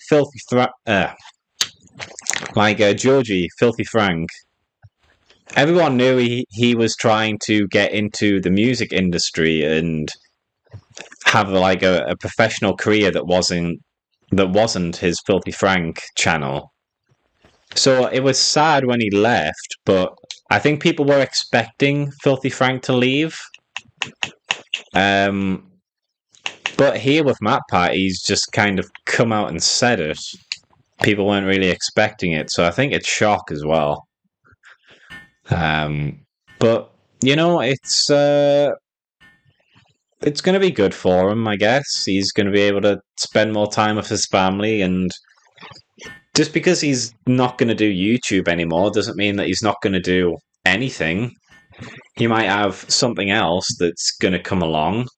Georgie, Filthy Frank, everyone knew he was trying to get into the music industry and have like a professional career that wasn't his Filthy Frank channel. So it was sad when he left, but I think people were expecting Filthy Frank to leave. But here with Matt Pat, he's just kind of come out and said it. People weren't really expecting it, so I think it's shock as well. But you know, it's going to be good for him, I guess. He's going to be able to spend more time with his family, and just because he's not going to do YouTube anymore doesn't mean that he's not going to do anything. He might have something else that's going to come along.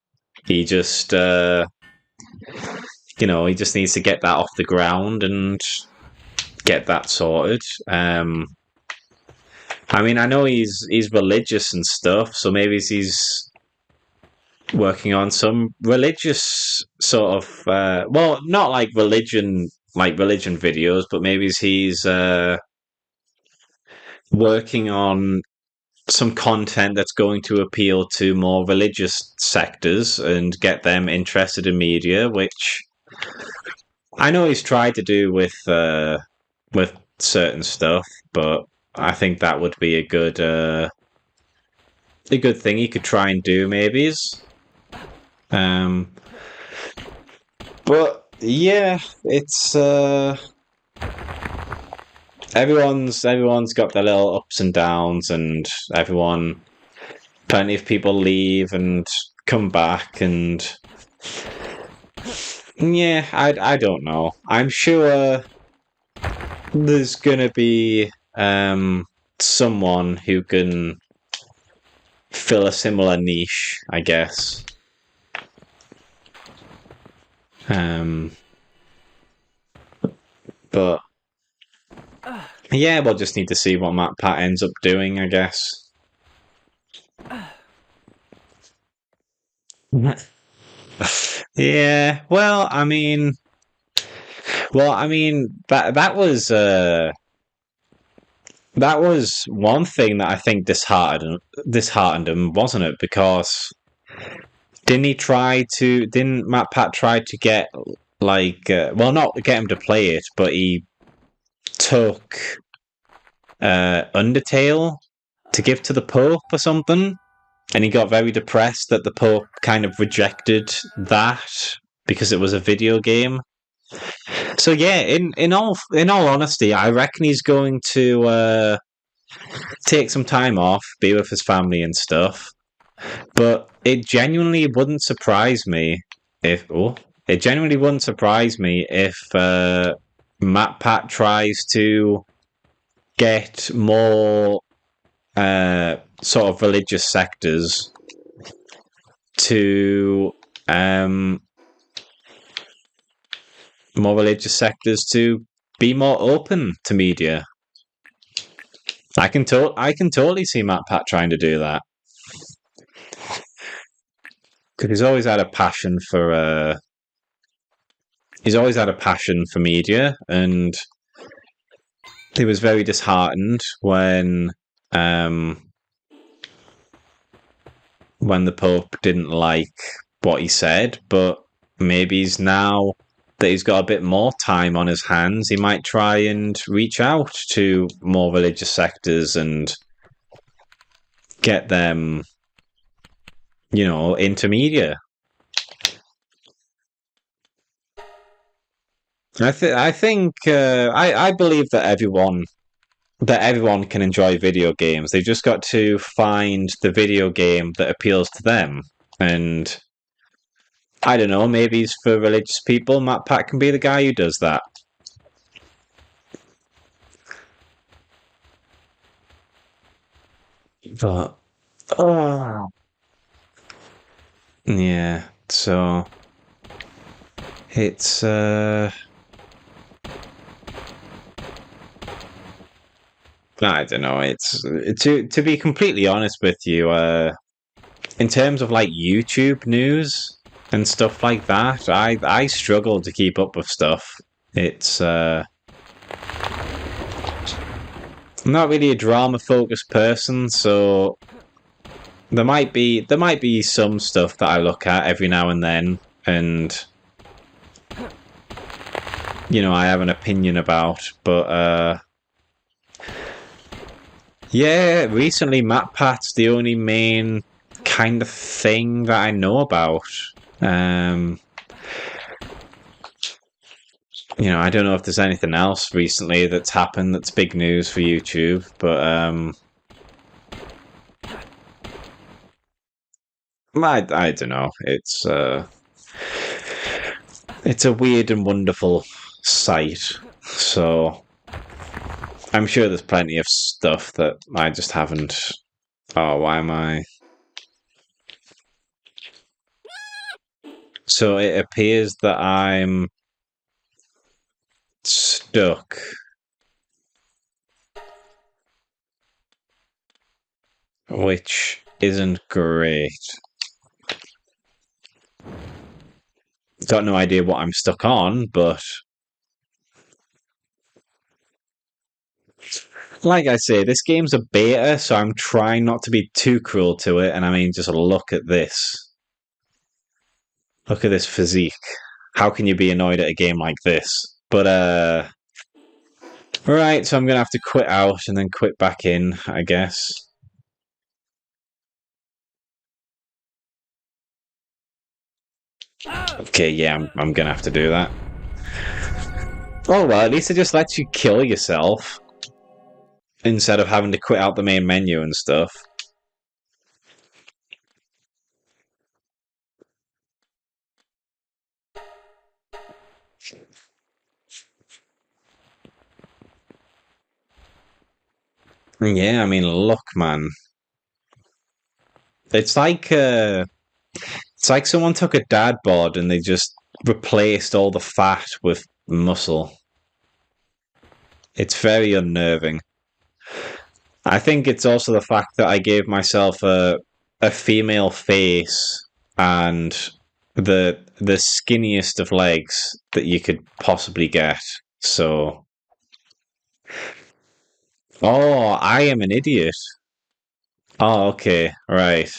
He just, he just needs to get that off the ground and get that sorted. I mean, I know he's religious and stuff, so maybe he's working on some religious sort of, well, not like religion videos, but maybe he's working on some content that's going to appeal to more religious sectors and get them interested in media, which I know he's tried to do with certain stuff, but I think that would be a good thing he could try and do, maybe. Um, but yeah, it's everyone's got their little ups and downs, and plenty of people leave and come back, and yeah, I don't know. I'm sure there's gonna be someone who can fill a similar niche, I guess. But yeah, we'll just need to see what Matt Pat ends up doing, I guess. Yeah, that was one thing that I think disheartened him, wasn't it? Because didn't Matt Pat try to get well, not get him to play it, but he took Undertale to give to the Pope or something, and he got very depressed that the Pope kind of rejected that because it was a video game. So yeah, in all honesty, I reckon he's going to take some time off, be with his family and stuff. But it genuinely wouldn't surprise me if Matt Pat tries to get more sort of religious sectors to be more open to media. I can totally see Matt Pat trying to do that, because he's always had a passion for media, and he was very disheartened when the Pope didn't like what he said. But maybe now that he's got a bit more time on his hands, he might try and reach out to more religious sectors and get them, into media. I believe that everyone can enjoy video games. They've just got to find the video game that appeals to them. And I don't know, maybe it's for religious people. Matt Pat can be the guy who does that. But yeah, so it's I don't know. It's to be completely honest with you. In terms of like YouTube news and stuff like that, I struggle to keep up with stuff. It's I'm not really a drama focused person, so there might be some stuff that I look at every now and then, and I have an opinion about, but yeah, recently Matt Pat's the only main kind of thing that I know about. I don't know if there's anything else recently that's happened that's big news for YouTube, but I don't know. It's a weird and wonderful sight. So I'm sure there's plenty of stuff that I just haven't. Oh, why am I? So it appears that I'm stuck, which isn't great. Got no idea what I'm stuck on, but like I say, this game's a beta, so I'm trying not to be too cruel to it. And I mean, just look at this. Look at this physique. How can you be annoyed at a game like this? But right, so I'm gonna have to quit out and then quit back in, I guess. Okay, yeah, I'm gonna have to do that. Oh well, at least it just lets you kill yourself instead of having to quit out the main menu and stuff. Yeah, I mean, look, man. It's like someone took a dad bod and they just replaced all the fat with muscle. It's very unnerving. I think it's also the fact that I gave myself a female face and the skinniest of legs that you could possibly get. So, oh, I am an idiot. Oh, okay, right.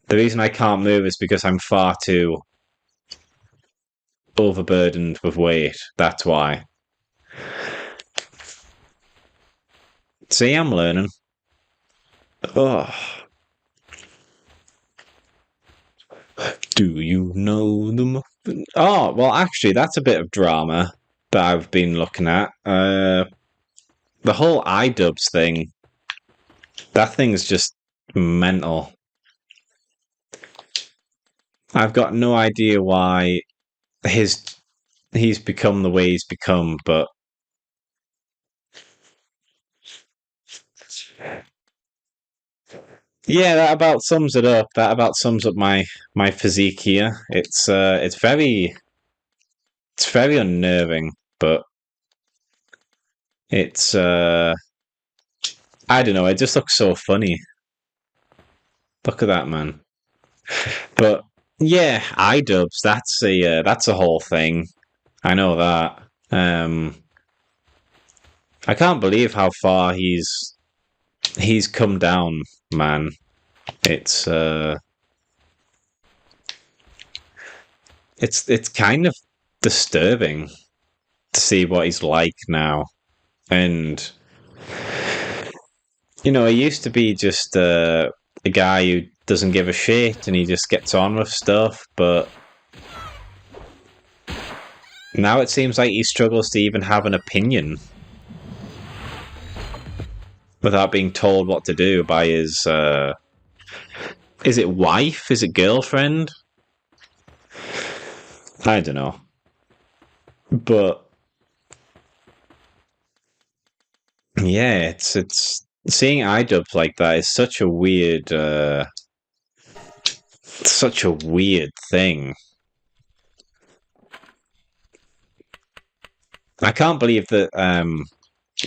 The reason I can't move is because I'm far too overburdened with weight. That's why. See, I'm learning. Oh, do you know the muffin? Oh, well, actually, that's a bit of drama that I've been looking at. The whole iDubbbz thing. That thing's just mental. I've got no idea why his he's become the way he's become, but yeah, that about sums it up. That about sums up my physique here. It's very unnerving, but it's I don't know. It just looks so funny. Look at that, man. But yeah, iDubbbz. That's a whole thing. I know that. I can't believe how far he's come down, man. It's it's kind of disturbing to see what he's like now. And he used to be just a guy who doesn't give a shit and he just gets on with stuff, but now it seems like he struggles to even have an opinion without being told what to do by his is it wife? Is it girlfriend? I don't know. But yeah, it's seeing iDubbbz like that is such a weird thing. I can't believe that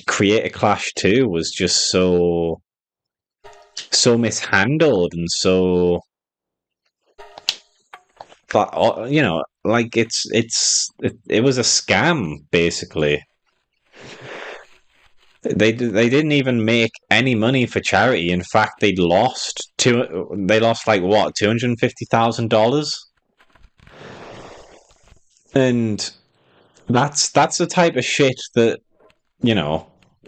Creator Clash 2 was just so mishandled and so like it was a scam basically. They didn't even make any money for charity. In fact, they lost like what $250,000, and that's the type of shit that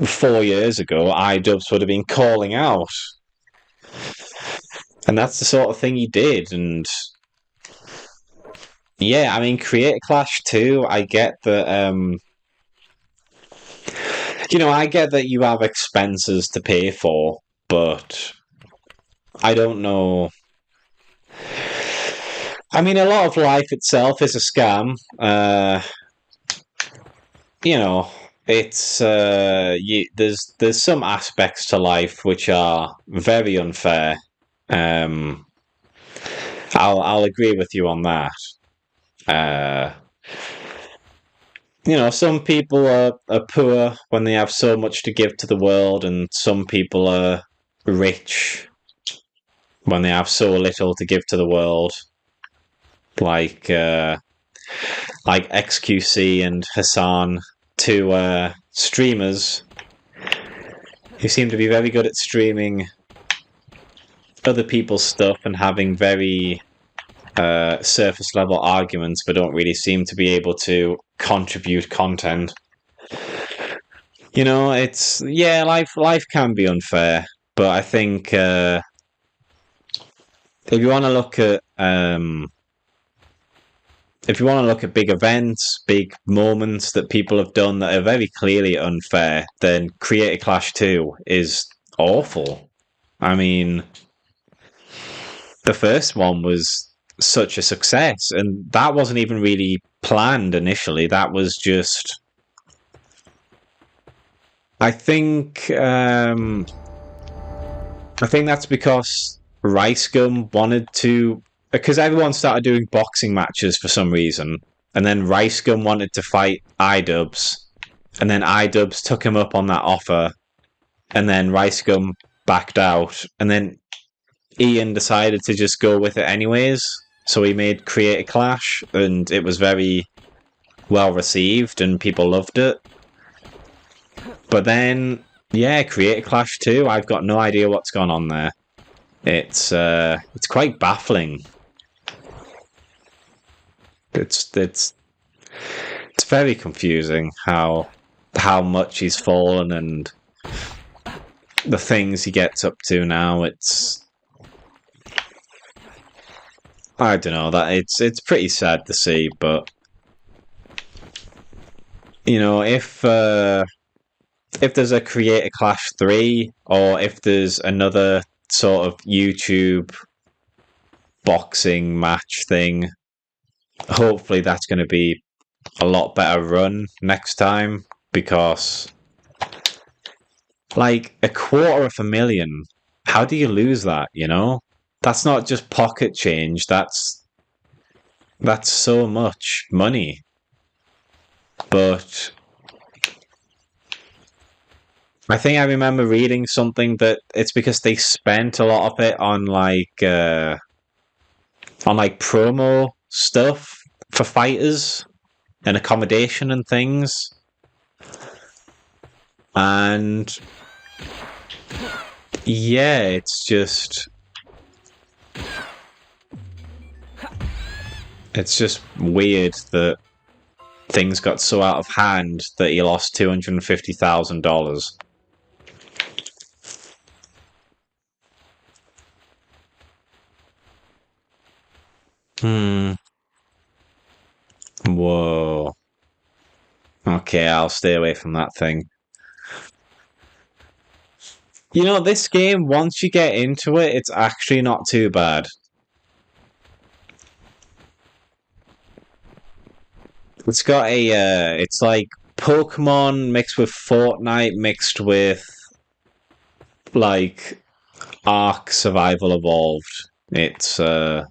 4 years ago iDubbbz would have been calling out, and that's the sort of thing he did. And yeah, I mean, Creator Clash 2, I get that. I get that you have expenses to pay for, but I don't know. I mean, a lot of life itself is a scam. You know, it's there's some aspects to life which are very unfair. Um, I'll agree with you on that. Uh, some people are poor when they have so much to give to the world, and some people are rich when they have so little to give to the world. Like XQC and Hassan, two streamers who seem to be very good at streaming other people's stuff and having very surface level arguments, but don't really seem to be able to contribute content. It's life can be unfair, but I think if you want to look at if you want to look at big events, big moments that people have done that are very clearly unfair, then Creator Clash 2 is awful. I mean, the first one was such a success, and that wasn't even really planned initially. That was just. I think that's because Rice Gum wanted to, because everyone started doing boxing matches for some reason, and then Rice Gum wanted to fight iDubbbz, and then iDubbbz took him up on that offer, and then Rice Gum backed out, and then Ian decided to just go with it anyways. So he made Creator Clash, and it was very well received, and people loved it. But then, Creator Clash 2, I've got no idea what's gone on there. It's quite baffling. It's very confusing how much he's fallen and the things he gets up to now. I don't know, that it's pretty sad to see, but if there's a Creator Clash 3, or if there's another sort of YouTube boxing match thing, hopefully that's going to be a lot better run next time, because like $250,000, how do you lose that? That's not just pocket change, that's so much money. But I think I remember reading something that it's because they spent a lot of it on promo stuff for fighters and accommodation and things. And yeah, it's just weird that things got so out of hand that he lost $250,000. Whoa. Okay, I'll stay away from that thing. This game, once you get into it, it's actually not too bad. It's got it's like Pokémon mixed with Fortnite mixed with like Ark Survival Evolved. It's a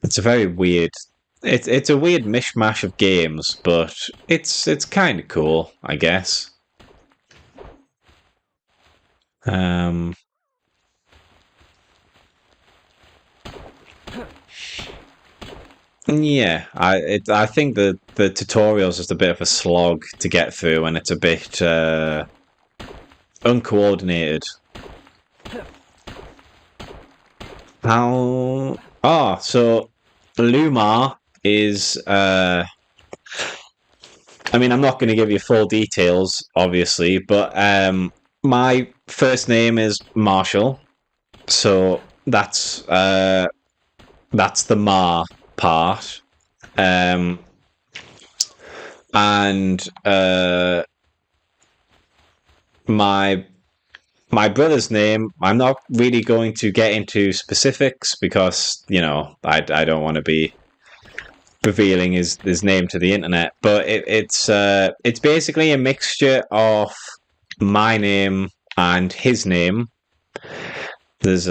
very weird. It's a weird mishmash of games, but it's kind of cool, I guess. Yeah, I think the tutorial's just a bit of a slog to get through, and it's a bit uncoordinated. How? Oh, so Lumar is. I mean, I'm not going to give you full details, obviously, but my first name is Marshall, so that's the Ma part, and my my brother's name, I'm not really going to get into specifics because, I don't want to be revealing his name to the internet. But it's basically a mixture of my name and his name. There's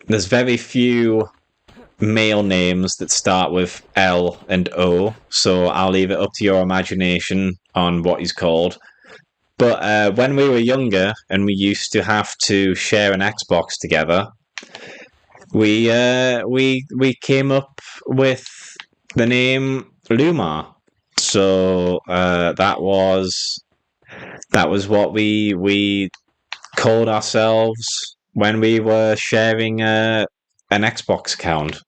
there's very few male names that start with L and O, so I'll leave it up to your imagination on what he's called. But when we were younger and we used to have to share an Xbox together, we came up with the name Lumar. So that was what we called ourselves when we were sharing an Xbox account,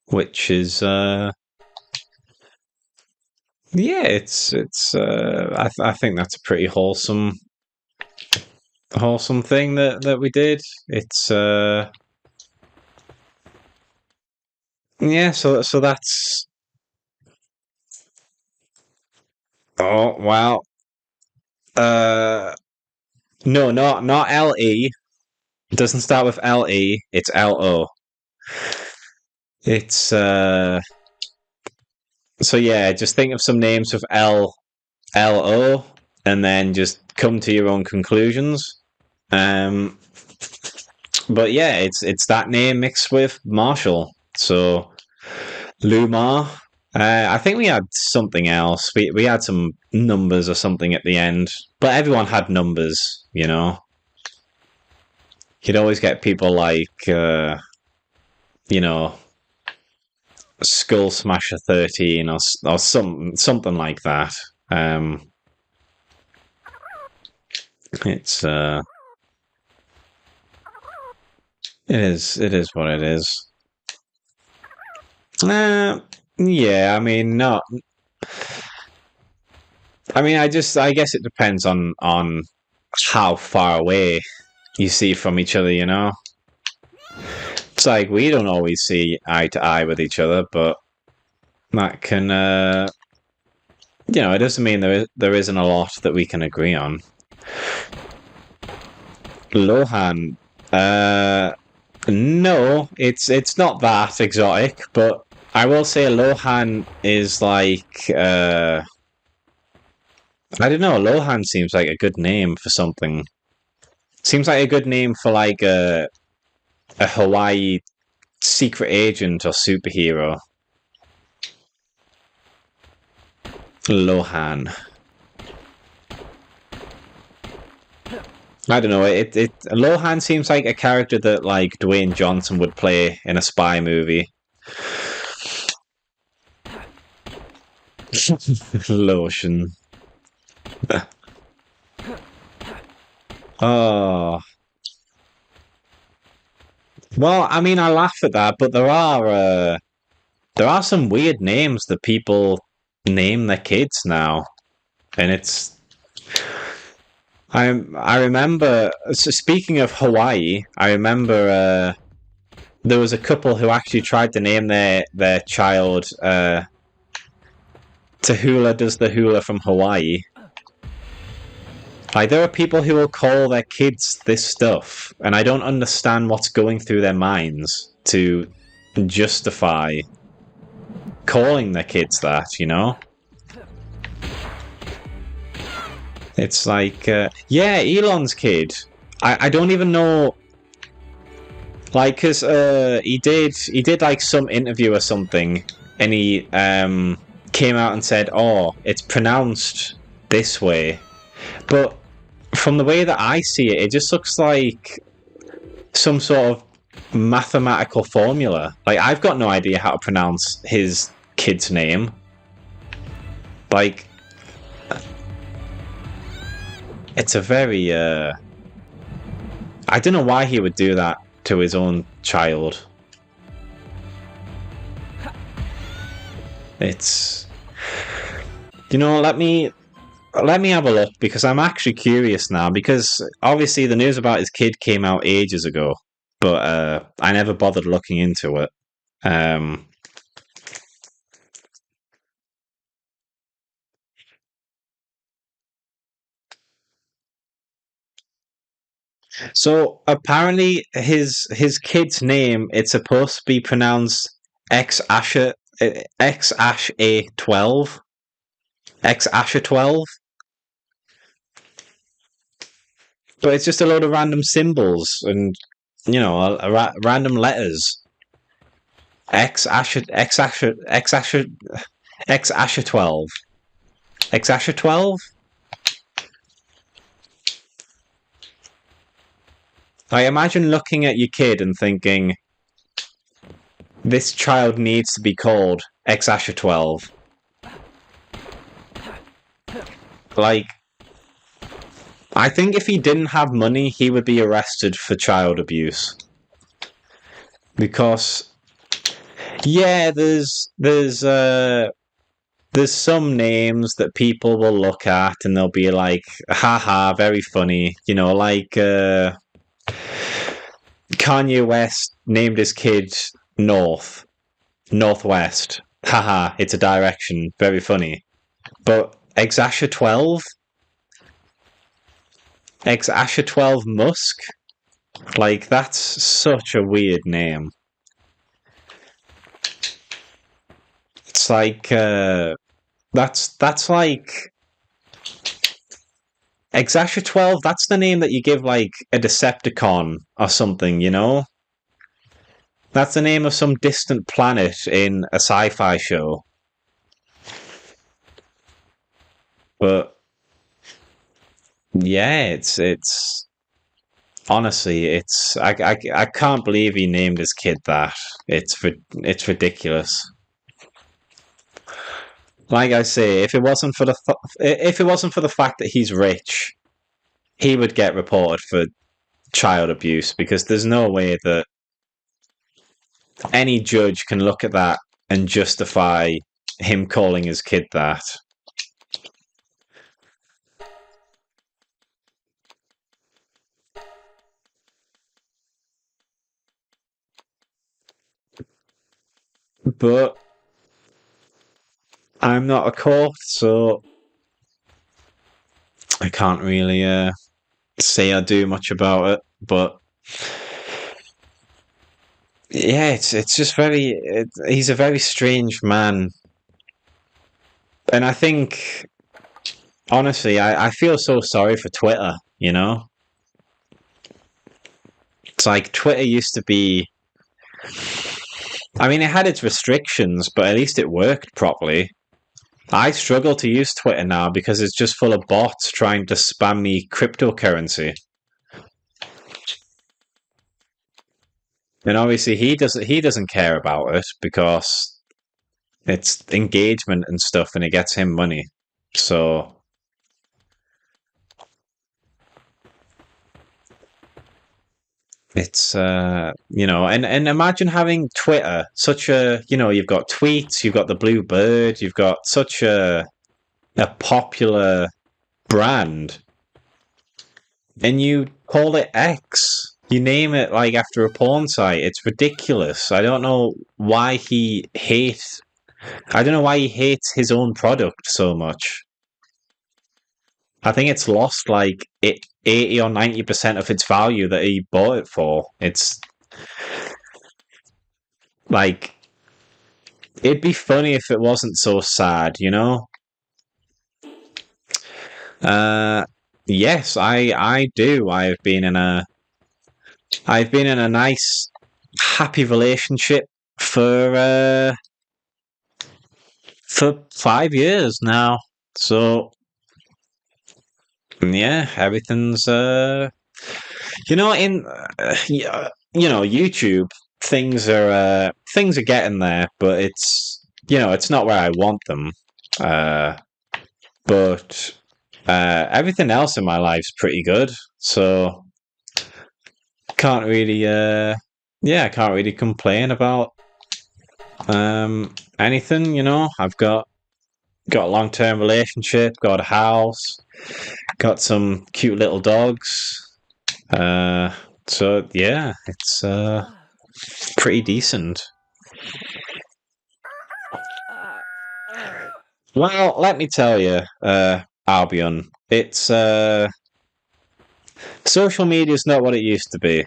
which is yeah, it's I think that's a pretty wholesome thing that we did. It's yeah, so that's oh well uh no, not LE. It doesn't start with LE, it's LO. It's so yeah, just think of some names with LO and then just come to your own conclusions. Um but yeah, it's that name mixed with Marshall. So Lumar. I think we had something else. We had some numbers or something at the end, but everyone had numbers. You'd always get people like you know Skull Smasher 13 or something like that. It's it is what it is. Yeah, I mean, not. I mean, I guess it depends on how far away you see from each other. It's like we don't always see eye to eye with each other, but that can, it doesn't mean there isn't a lot that we can agree on. Lohan, no, it's not that exotic, but I will say Lohan is like, I don't know. Lohan seems like a good name for something. Seems like a good name for like a Hawaii secret agent or superhero. Lohan. I don't know. It Lohan seems like a character that like Dwayne Johnson would play in a spy movie. Lotion. Oh. Well, I mean, I laugh at that, but there are some weird names that people name their kids now, and I remember. So speaking of Hawaii, I remember there was a couple who actually tried to name their child Tahula does the hula from Hawaii. Like there are people who will call their kids this stuff, and I don't understand what's going through their minds to justify calling their kids that. It's like, yeah, Elon's kid. I don't even know, like, cause he did like some interview or something, and he came out and said, "Oh, it's pronounced this way," but from the way that I see it, it just looks like some sort of mathematical formula. Like I've got no idea how to pronounce his kid's name. Like it's a very I don't know why he would do that to his own child. It's let me have a look because I'm actually curious now because obviously the news about his kid came out ages ago, but I never bothered looking into it. Um, So apparently, his kid's name, it's supposed to be pronounced X Ash A 12, X Asher 12, but it's just a load of random symbols and random letters. X Asher X Asher X Asher X Asher 12, X Asher 12. I imagine looking at your kid and thinking, this child needs to be called X Asher 12. Like, I think if he didn't have money, he would be arrested for child abuse. Because, yeah, there's some names that people will look at and they'll be like, haha, very funny. Like Kanye West named his kid Northwest. Haha, it's a direction. Very funny. But Exasher 12? Exasher 12 Musk? Like, that's such a weird name. It's like, that's like Exasher 12, that's the name that you give like a Decepticon or something, That's the name of some distant planet in a sci-fi show. But yeah, it's honestly, I can't believe he named his kid that. It's ridiculous. Like I say, if it wasn't for the fact that he's rich, he would get reported for child abuse because there's no way that any judge can look at that and justify him calling his kid that. But I'm not a court, so I can't really say I do much about it. But yeah, it's just he's a very strange man, and I think honestly, I feel so sorry for Twitter. It's like Twitter used to be. I mean, it had its restrictions, but at least it worked properly. I struggle to use Twitter now because it's just full of bots trying to spam me cryptocurrency. And obviously he doesn't care about it because it's engagement and stuff and it gets him money. So it's and imagine having Twitter, such a you've got tweets, you've got the blue bird, you've got such a popular brand and you call it X. You name it like after a porn site. It's ridiculous. I don't know why he hates. I don't know why he hates his own product so much. I think it's lost like 80 or 90% of its value that he bought it for. It's like it'd be funny if it wasn't so sad. Uh, yes, I do. I've been in a nice, happy relationship for 5 years now. So yeah, everything's in YouTube things are getting there, but it's not where I want them. Uh, but everything else in my life's pretty good, so can't really I can't really complain about anything. I've got a long term relationship, got a house, got some cute little dogs. So yeah, it's pretty decent. Well, let me tell you, Albion, it's Social media is not what it used to be.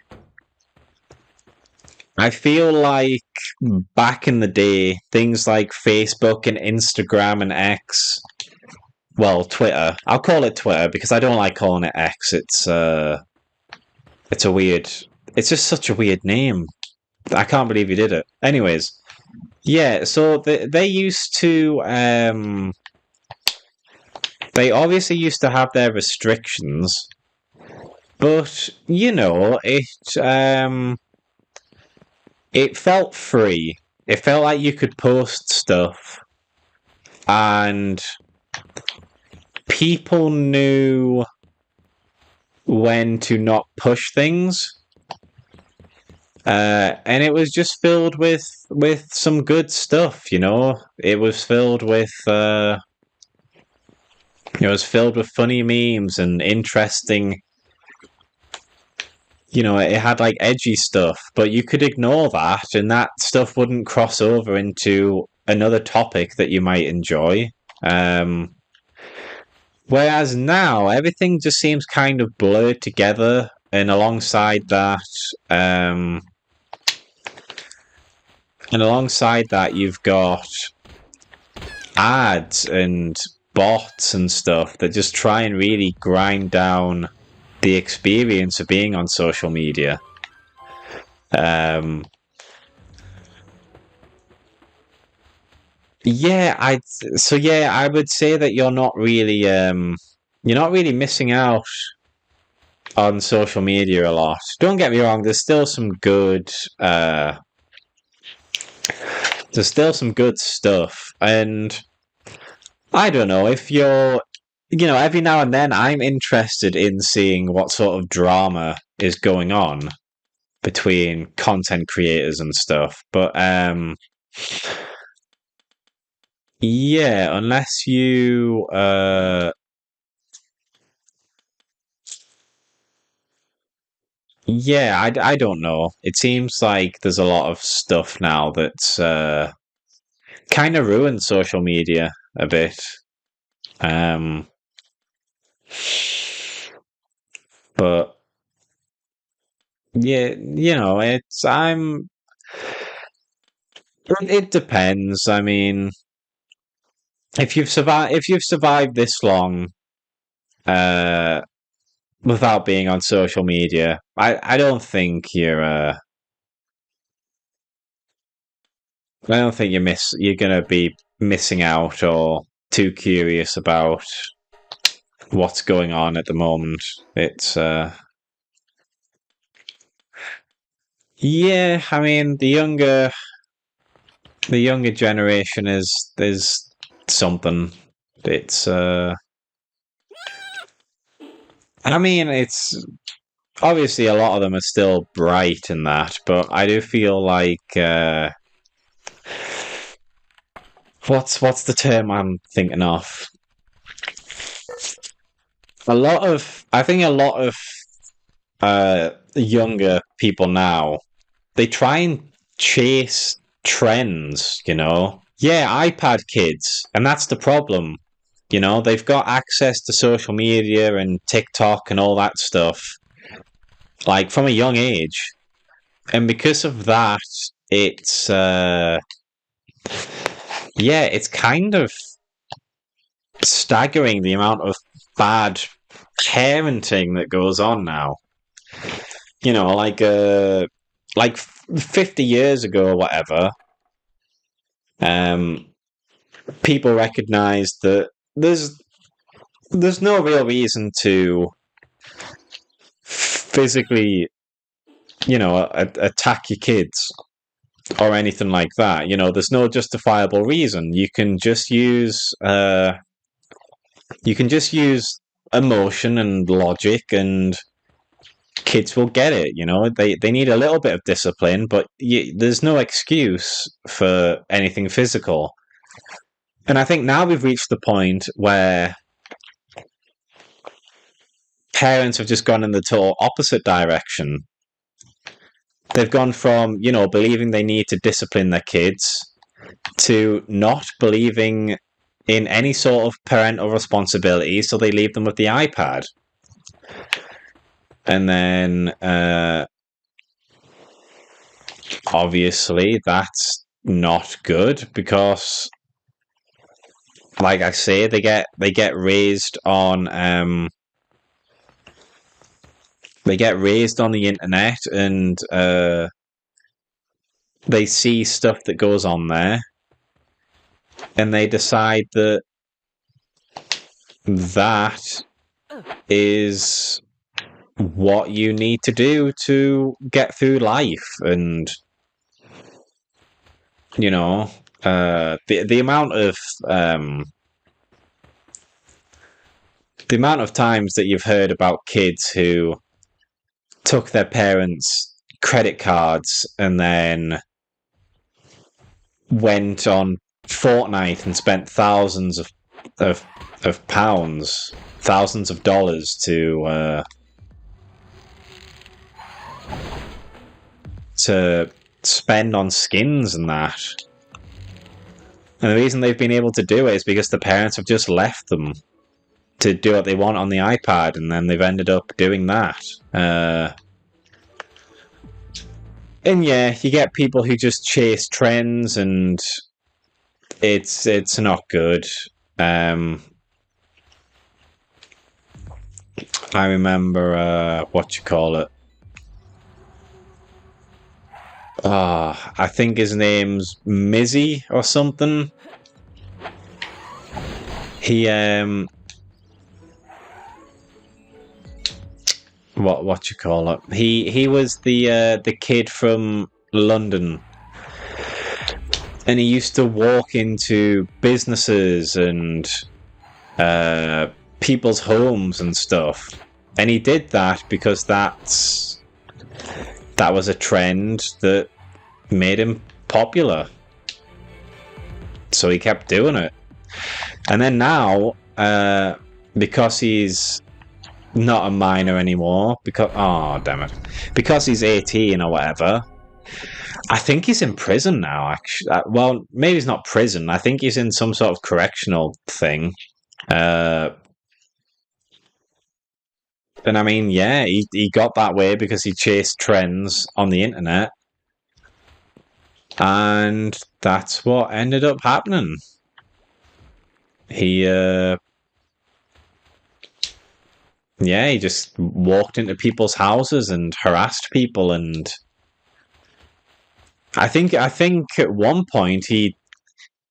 I feel like back in the day, things like Facebook and Instagram and X, well, Twitter. I'll call it Twitter because I don't like calling it X. It's a weird. It's just such a weird name. I can't believe you did it. Anyways, yeah. So they used to. They obviously used to have their restrictions, but it felt free. It felt like you could post stuff, and people knew when to not push things. And it was just filled with some good stuff. It was filled with funny memes and interesting. It had like edgy stuff, but you could ignore that, and that stuff wouldn't cross over into another topic that you might enjoy. Um, Whereas now everything just seems kind of blurred together, and alongside that, you've got ads and bots and stuff that just try and really grind down the experience of being on social media. Um, yeah, I would say that you're not really missing out on social media a lot. Don't get me wrong, there's still some good stuff, and I don't know if every now and then I'm interested in seeing what sort of drama is going on between content creators and stuff. But yeah, unless you yeah, I don't know. It seems like there's a lot of stuff now that's kind of ruined social media a bit. Um, but yeah, it depends. I mean, if you've survived this long uh without being on social media, I don't think you're gonna be missing out or too curious about what's going on at the moment. It's yeah, I mean the younger generation is something. It's I mean it's obviously a lot of them are still bright in that, but I do feel like what's the term I'm thinking of? I think a lot of younger people now, they try and chase trends. Yeah, iPad kids, and that's the problem. They've got access to social media and TikTok and all that stuff, like from a young age. And because of that, it's yeah, it's kind of staggering the amount of bad parenting that goes on now. Like 50 years ago or whatever, um, people recognized that there's no real reason to physically, attack your kids or anything like that. There's no justifiable reason. You can just use emotion and logic, and kids will get it. They need a little bit of discipline, but there's no excuse for anything physical. And I think now we've reached the point where parents have just gone in the total opposite direction. They've gone from, believing they need to discipline their kids to not believing in any sort of parental responsibility, so they leave them with the iPad. And then obviously that's not good because, like I say, they get raised on the internet, and they see stuff that goes on there, and they decide that that is what you need to do to get through life. And you know, the amount of times that you've heard about kids who took their parents' credit cards and then went on Fortnite and spent thousands of pounds, thousands of dollars to spend on skins and that. And the reason they've been able to do it is because the parents have just left them to do what they want on the iPad, and then they've ended up doing that. And yeah, you get people who just chase trends, and it's not good. I remember what you call it. I think his name's Mizzy or something. He what you call it? He was the kid from London, and he used to walk into businesses and people's homes and stuff. And he did that because that was a trend that made him popular. So he kept doing it. And then now, because he's not a minor anymore, because he's 18 or whatever, I think he's in prison now, actually. Well, maybe he's not prison. I think he's in some sort of correctional thing. And I mean, yeah, he got that way because he chased trends on the internet. And that's what ended up happening. He just walked into people's houses and harassed people, and I think at one point he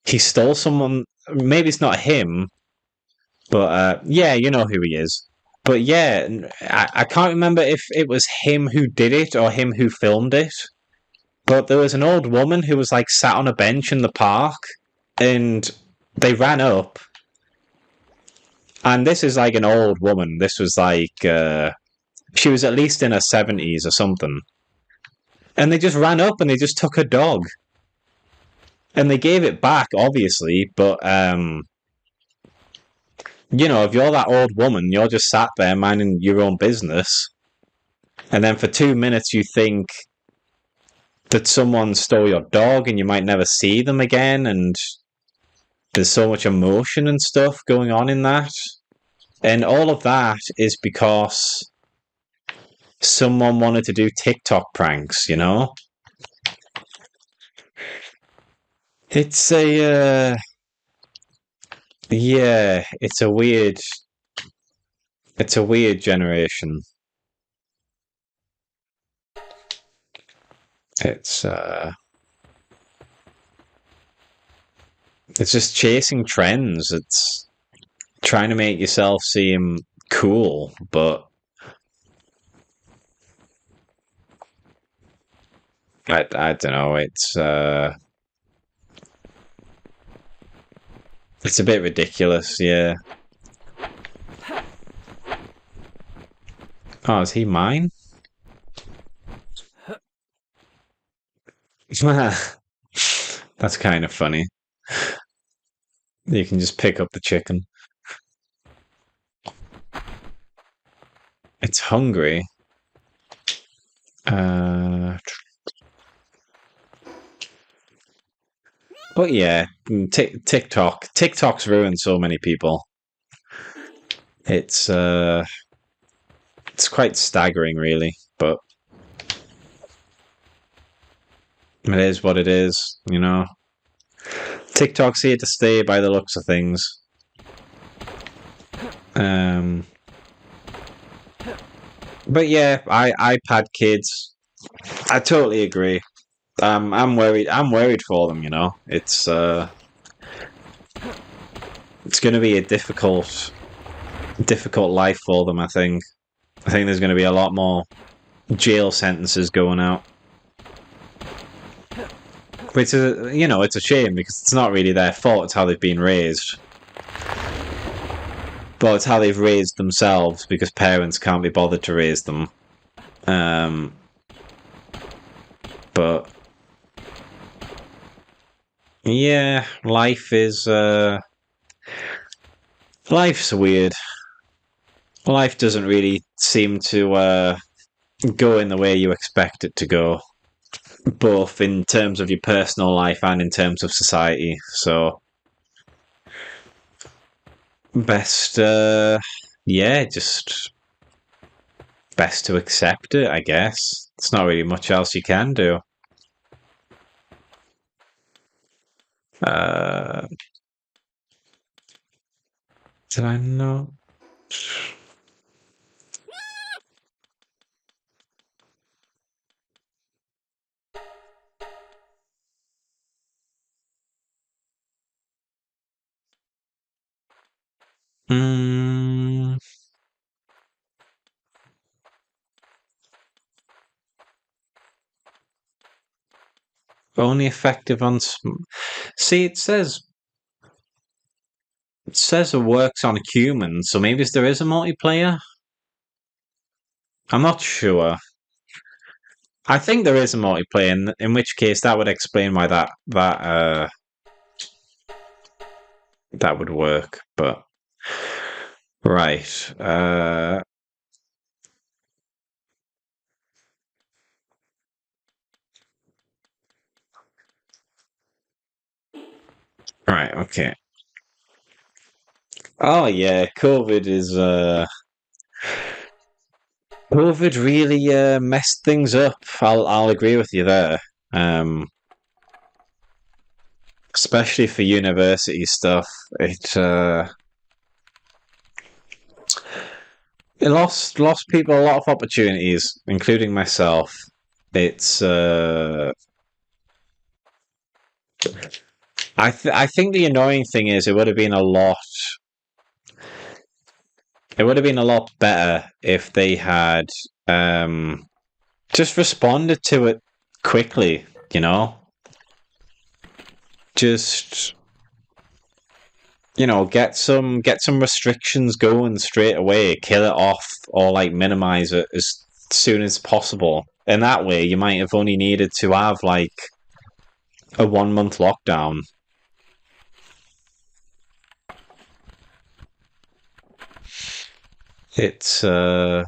stole someone. Maybe it's not him, but yeah, you know who he is. But yeah, I can't remember if it was him who did it or him who filmed it. But there was an old woman who was like sat on a bench in the park, and they ran up. And this is like an old woman. This was like she was at least in her 70s or something. And they just ran up and they just took her dog. And they gave it back, obviously, but you know, if you're that old woman, you're just sat there minding your own business, and then for 2 minutes you think that someone stole your dog and you might never see them again, and there's so much emotion and stuff going on in that. And all of that is because someone wanted to do TikTok pranks, you know? It's a yeah, it's a weird generation. It's just chasing trends. It's trying to make yourself seem cool, but I don't know. It's a bit ridiculous, yeah. Oh, is he mine? That's kind of funny. You can just pick up the chicken. It's hungry. But yeah, TikTok's ruined so many people. It's It's quite staggering, really, but it is what it is, you know. TikTok's here to stay by the looks of things. But yeah, iPad kids. I totally agree. I'm worried. I'm worried for them. You know, it's going to be a difficult life for them. I think. I think there's going to be a lot more jail sentences going out, which is, you know, it's a shame because it's not really their fault. It's how they've been raised. But it's how they've raised themselves because parents can't be bothered to raise them. But yeah, life's weird. Life doesn't really seem to go in the way you expect it to go, both in terms of your personal life and in terms of society. So best, yeah, just best to accept it, I guess. There's not really much else you can do. Uh, did I know? Mm, only effective on. See, it says it works on humans, so maybe there is a multiplayer. I'm not sure. I think there is a multiplayer, in which case that would explain why that would work. But right, right, okay. Oh yeah, COVID really messed things up. I'll agree with you there. Um, especially for university stuff. It lost people a lot of opportunities, including myself. It's I think the annoying thing is it would have been a lot better if they had um just responded to it quickly, you know? Just, you know, get some restrictions going straight away, kill it off or like minimize it as soon as possible. And that way you might have only needed to have like a 1 month lockdown. It's I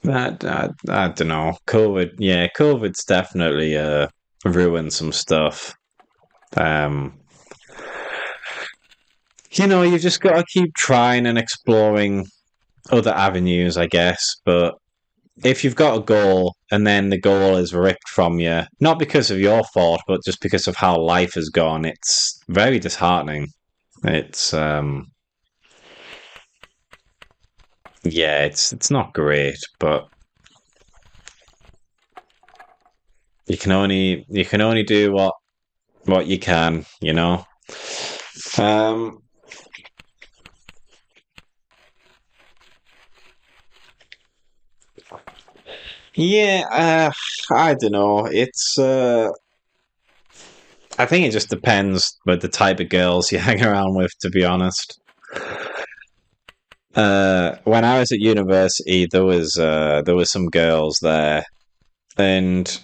don't know. COVID's definitely ruined some stuff. Um, you know, you've just got to keep trying and exploring other avenues, I guess. But if you've got a goal and then the goal is ripped from you, not because of your fault, but just because of how life has gone, it's very disheartening. It's yeah, it's not great, but you can only do what you can, you know. Um, yeah, I don't know. I think it just depends with the type of girls you hang around with, to be honest. When I was at university, there was some girls there, and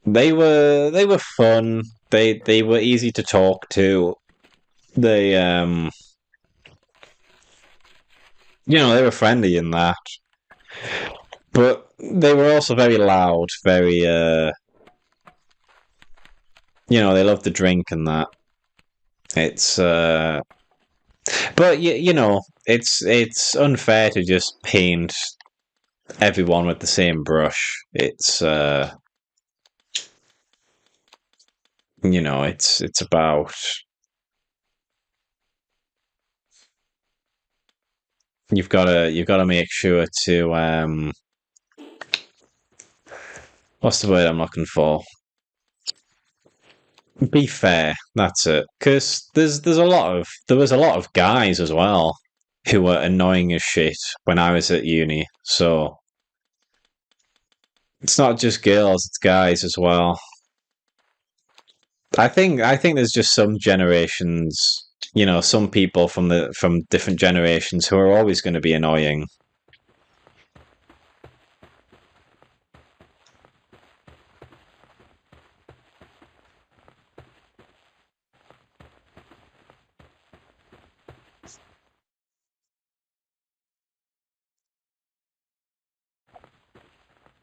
they were fun. They were easy to talk to. They they were friendly in that, but they were also very loud. Very they loved to drink and that. It's But you know, it's unfair to just paint everyone with the same brush. It's you know, it's about you've got to make sure to what's the word I'm looking for? Be fair. That's it. Because there was a lot of guys as well who were annoying as shit when I was at uni. So it's not just girls; it's guys as well. I think there's just some generations, you know, some people from different generations who are always going to be annoying.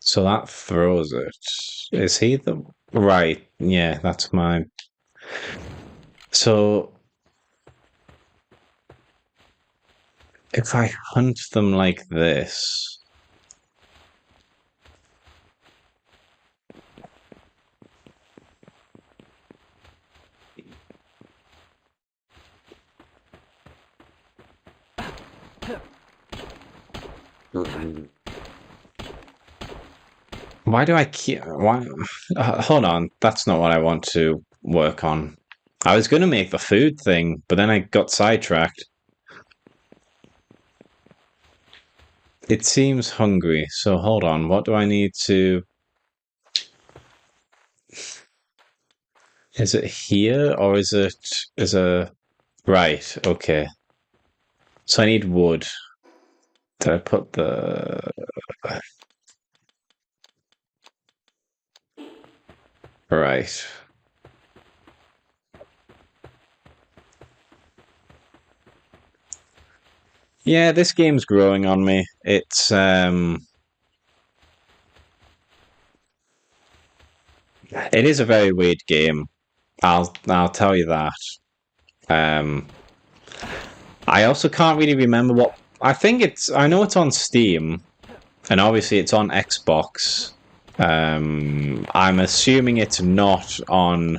So that throws it. Is he the right? Yeah, that's mine. So if I hunt them like this, why do I keep? Why? Hold on, that's not what I want to work on. I was going to make the food thing, but then I got sidetracked. It seems hungry, so hold on. What do I need to? Is it here or is it? Is a right? Okay. So I need wood. Did I put the? Right. Yeah, this game's growing on me. It is a very weird game. I'll tell you that. Um, I also can't really remember what. I think it's. I know it's on Steam, and obviously it's on Xbox. I'm assuming it's not on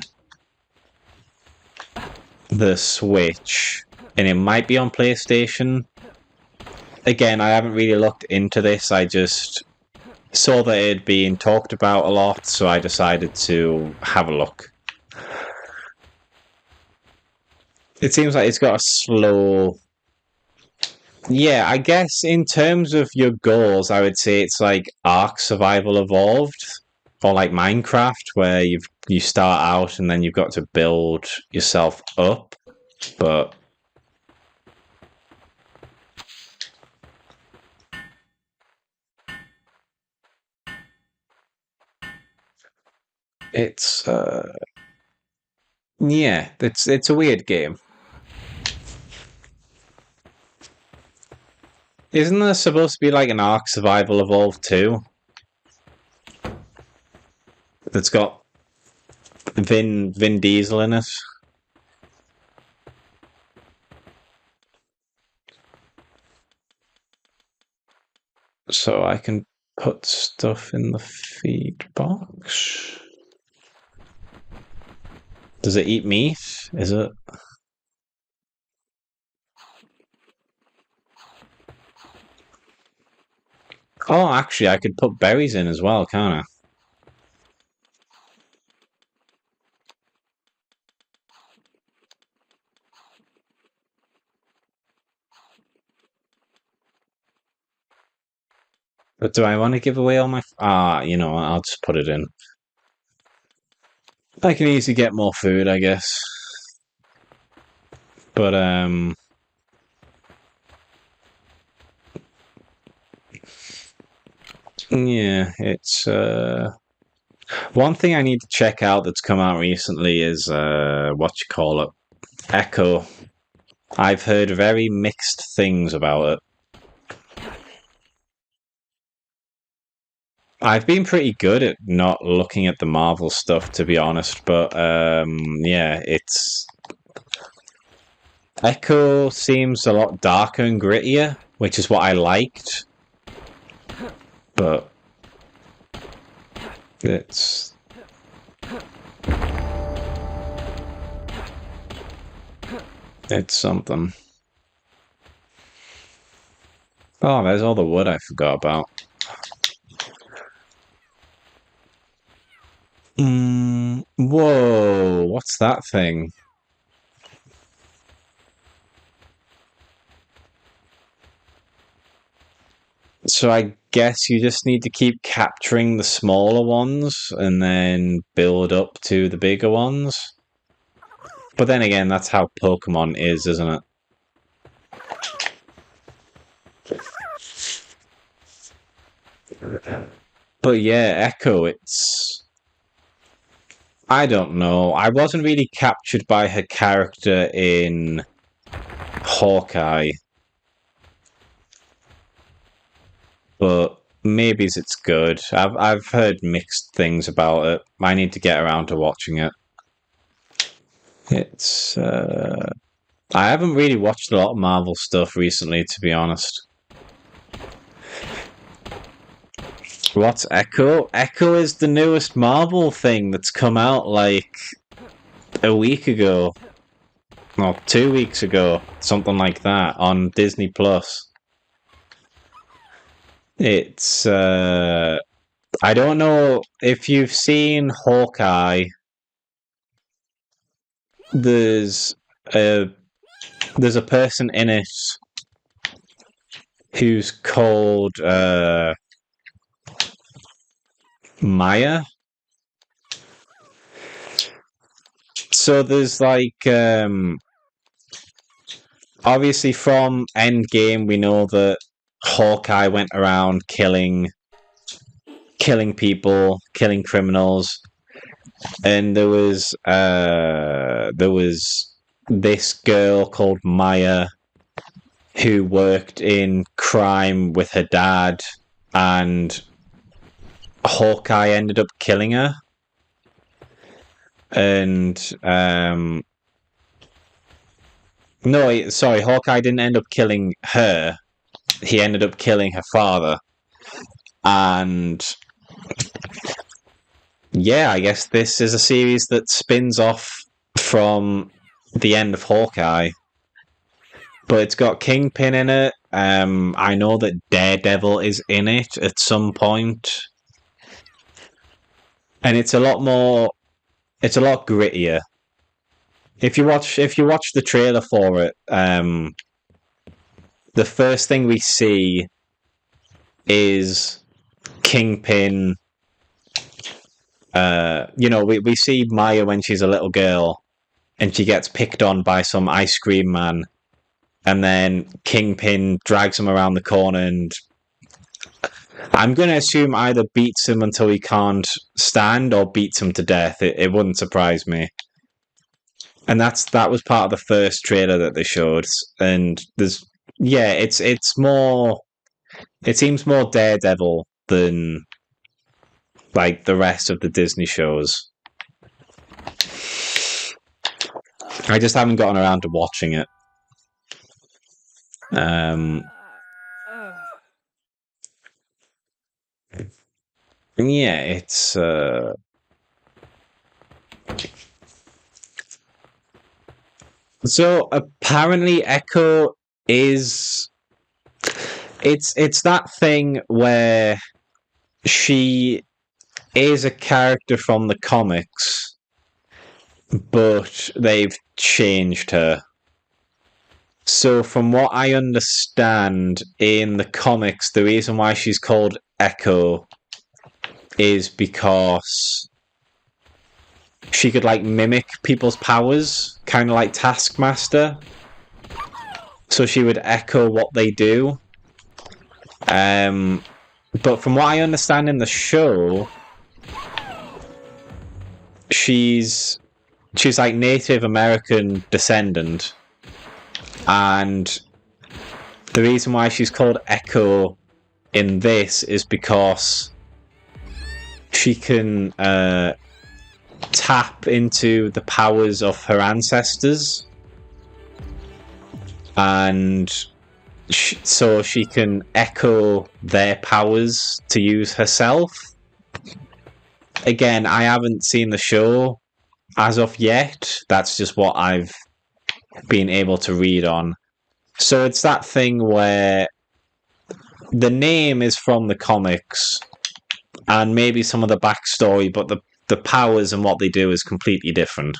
the Switch, and it might be on PlayStation. Again, I haven't really looked into this. I just saw that it had been talked about a lot, so I decided to have a look. It seems like it's got a slow. Yeah, I guess in terms of your goals, I would say it's like Ark Survival Evolved or like Minecraft, where you start out and then you've got to build yourself up. But it's yeah, it's a weird game. Isn't there supposed to be like an Ark Survival Evolved too? That's got Vin Diesel in it. So I can put stuff in the feed box. Does it eat meat? Is it? Oh, actually, I could put berries in as well, can't I? But do I want to give away all my? You know, I'll just put it in. I can easily get more food, I guess. But yeah, it's one thing I need to check out that's come out recently is what you call it, Echo. I've heard very mixed things about it. I've been pretty good at not looking at the Marvel stuff, to be honest. But yeah, Echo seems a lot darker and grittier, which is what I liked. But it's something. Oh, there's all the wood I forgot about. Whoa, what's that thing? So I guess you just need to keep capturing the smaller ones and then build up to the bigger ones. But then again, that's how Pokemon is, isn't it? But yeah, Echo, it's... I don't know. I wasn't really captured by her character in Hawkeye. But maybe it's good. I've heard mixed things about it. I need to get around to watching it. It's... I haven't really watched a lot of Marvel stuff recently, to be honest. What's Echo? Echo is the newest Marvel thing that's come out like a week ago. No, 2 weeks ago. Something like that on Disney Plus. It's I don't know if you've seen Hawkeye. There's a person in it who's called Maya. So there's like obviously from Endgame we know that Hawkeye went around killing people, killing criminals, and there was this girl called Maya who worked in crime with her dad, and Hawkeye ended up killing her. And no, sorry, Hawkeye didn't end up killing her. He ended up killing her father. And yeah, I guess this is a series that spins off from the end of Hawkeye. But it's got Kingpin in it. I know that Daredevil is in it at some point. And it's a lot grittier. If you watch the trailer for it, the first thing we see is Kingpin. We see Maya when she's a little girl, and she gets picked on by some ice cream man, and then Kingpin drags him around the corner, and I'm going to assume either beats him until he can't stand or beats him to death. It wouldn't surprise me. And that was part of the first trailer that they showed, and it's more. It seems more Daredevil than like the rest of the Disney shows. I just haven't gotten around to watching it. Yeah, it's so apparently Echo is it's that thing where she is a character from the comics, but they've changed her. So from what I understand in the comics, the reason why she's called Echo is because she could like mimic people's powers, kind of like Taskmaster. So she would echo what they do. But from what I understand in the show, she's like Native American descendant, and the reason why she's called Echo in this is because she can tap into the powers of her ancestors. and so she can echo their powers to use herself. Again, I haven't seen the show as of yet. That's just what I've been able to read on. So it's that thing where the name is from the comics and maybe some of the backstory, but the powers and what they do is completely different.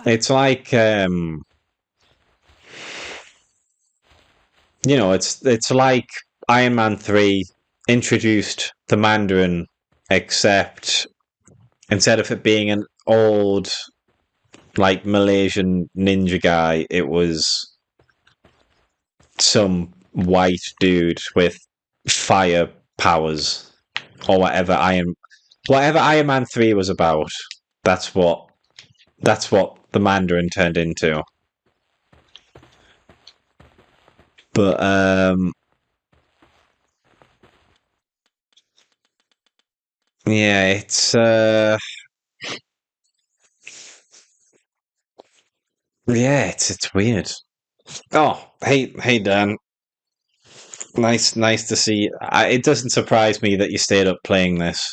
It's like it's like Iron Man 3 introduced the Mandarin, except instead of it being an old like Malaysian ninja guy, it was some white dude with fire powers or whatever Iron Man 3 was about. That's what the Mandarin turned into. But yeah, it's weird. Oh, hey Dan. Nice to see. It doesn't surprise me that you stayed up playing this.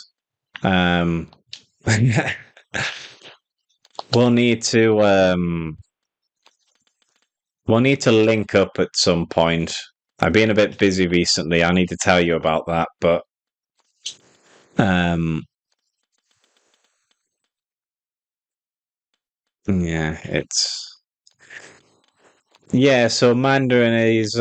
Um, we'll need to link up at some point. I've been a bit busy recently. I need to tell you about that, but um, yeah, so Mandarin is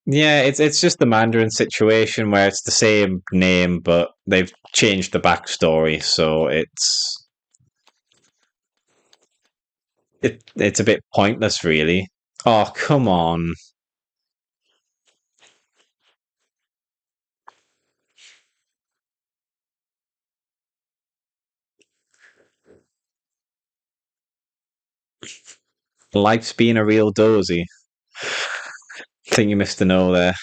it's just the Mandarin situation where it's the same name but they've changed the backstory, so it's a bit pointless really. Oh, come on. Life's been a real dozy. Think you missed the know there.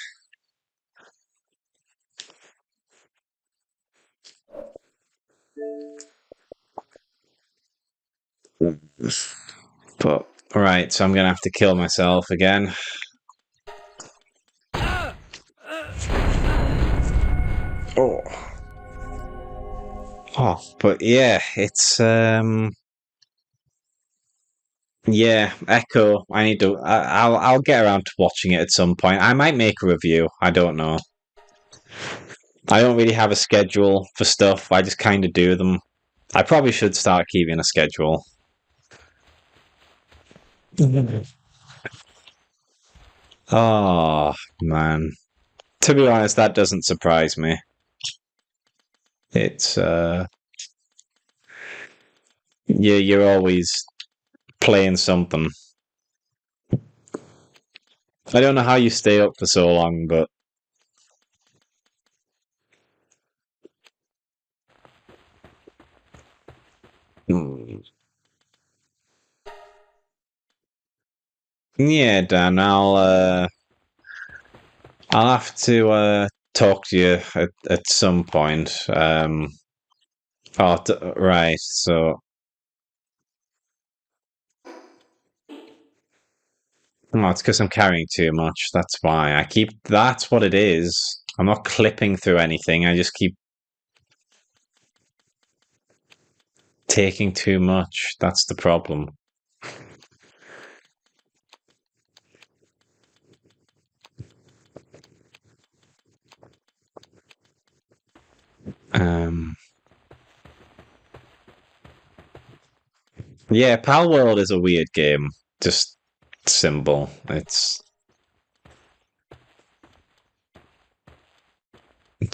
But right, so I'm gonna have to kill myself again. Oh. Oh, but yeah, it's yeah, Echo. I need to. I'll get around to watching it at some point. I might make a review. I don't know. I don't really have a schedule for stuff. I just kind of do them. I probably should start keeping a schedule. Oh man. To be honest, that doesn't surprise me. It's you're always playing something. I don't know how you stay up for so long, but mm, yeah, Dan, I'll have to talk to you at some point. Right. So, oh, it's because I'm carrying too much. That's why I keep. That's what it is. I'm not clipping through anything. I just keep taking too much. That's the problem. Um. Yeah, Palworld is a weird game. Just simple. It's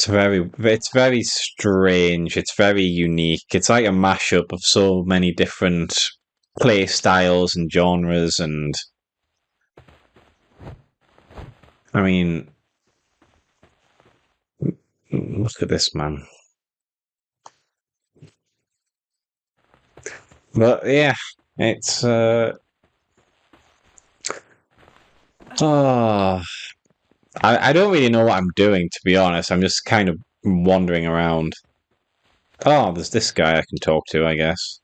very strange. It's very unique. It's like a mashup of so many different play styles and genres, and I mean, look at this man. But yeah, it's oh, I don't really know what I'm doing, to be honest. I'm just kind of wandering around. Oh, there's this guy I can talk to, I guess.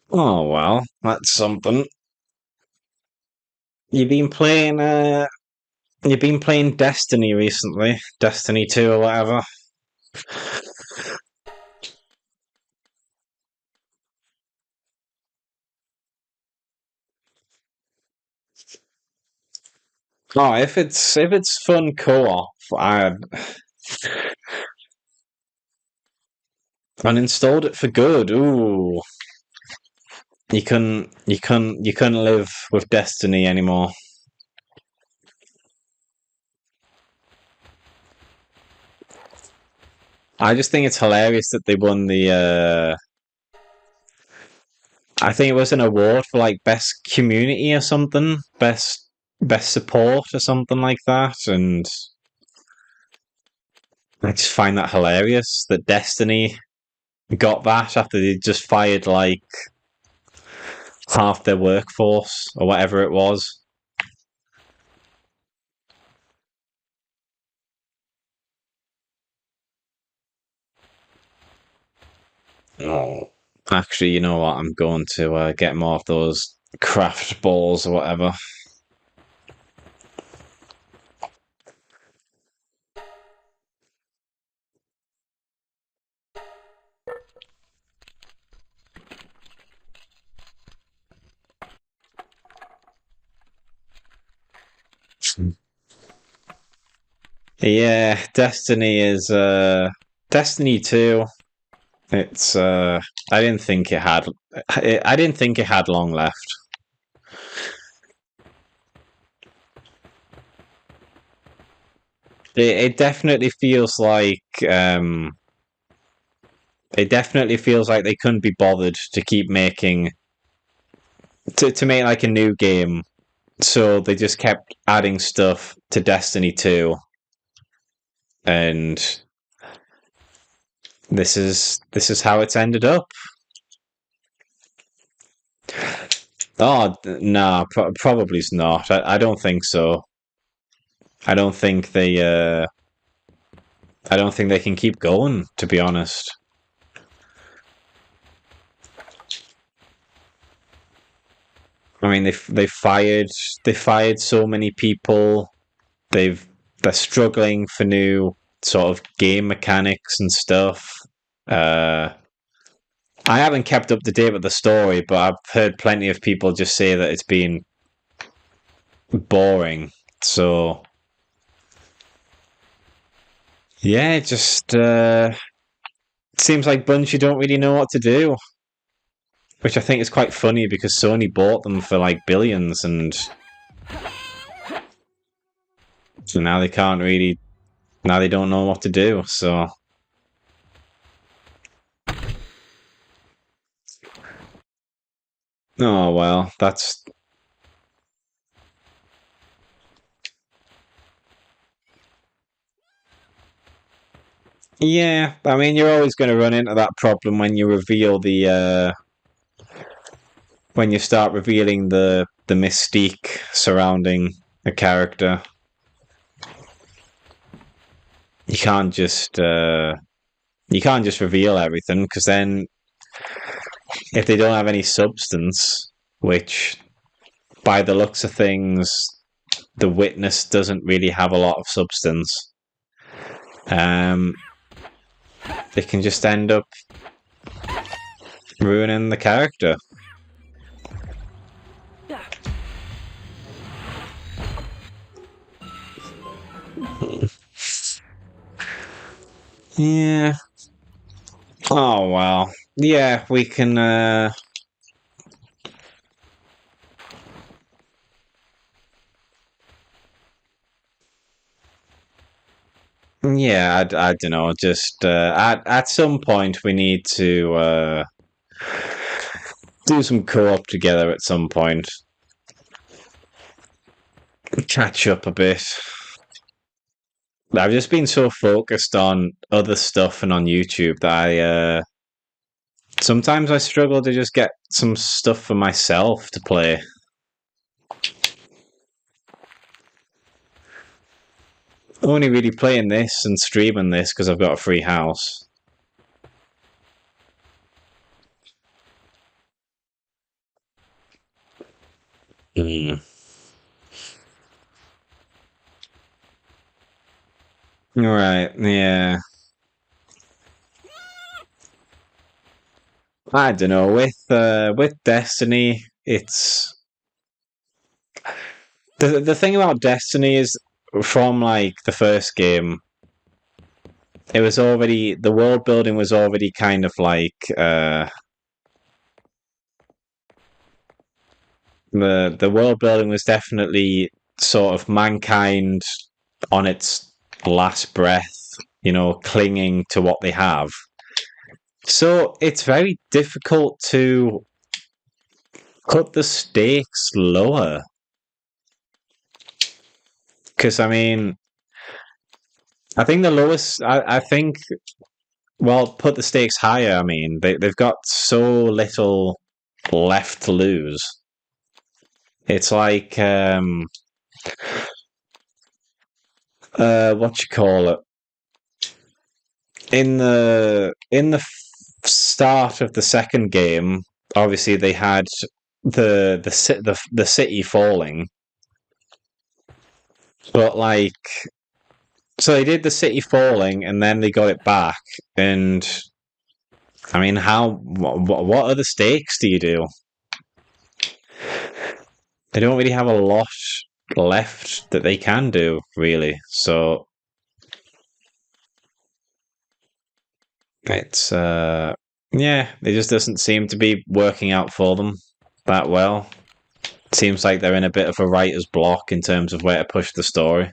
Oh well, that's something. You've been playing you've been playing Destiny recently. Destiny 2 or whatever. Oh, if it's fun co-op, I uninstalled it for good. Ooh. You couldn't live with Destiny anymore. I just think it's hilarious that they won the I think it was an award for like best community or something, best support or something like that, and I just find that hilarious that Destiny got that after they just fired like half their workforce or whatever it was. Oh, actually, you know what? I'm going to get more of those craft balls or whatever. Yeah, Destiny is Destiny 2. It's I didn't think it had I didn't think it had long left. It definitely feels like it definitely feels like they couldn't be bothered to keep making to make like a new game. So they just kept adding stuff to Destiny 2, and this is how it's ended up. Oh, nah, probably not. I don't think so. I don't think they I don't think they can keep going, to be honest. I mean, they fired so many people. They've they're struggling for new sort of game mechanics and stuff. Uh, I haven't kept up to date with the story, but I've heard plenty of people just say that it's been boring. So yeah, it just seems like Bungie don't really know what to do, which I think is quite funny because Sony bought them for like billions, and so now they can't really now they don't know what to do. So oh well, that's yeah. I mean, you're always going to run into that problem when you reveal the when you start revealing the mystique surrounding a character. You can't just you can't just reveal everything because then if they don't have any substance, which by the looks of things, the witness doesn't really have a lot of substance. Um, they can just end up ruining the character. Yeah. Oh well. Yeah, we can. Yeah, I don't know. Just at some point we need to do some co-op together. At some point, catch up a bit. I've just been so focused on other stuff and on YouTube that Sometimes I struggle to just get some stuff for myself to play. Only really playing this and streaming this because I've got a free house. Mm. Right, yeah. I don't know. With Destiny, it's the thing about Destiny is from like the first game, it was already the world building was already kind of like the world building was definitely sort of mankind on its last breath, you know, clinging to what they have. So it's very difficult to cut the stakes lower. Because, I mean, I think the lowest, I think, well, put the stakes higher. I mean, they've got so little left to lose. It's like, what you call it? In the start of the second game, obviously they had the city falling, but like so they did the city falling and then they got it back. And I mean, what other stakes do you do? They don't really have a lot left that they can do, really. So it's yeah, it just doesn't seem to be working out for them that well. It seems like they're in a bit of a writer's block in terms of where to push the story.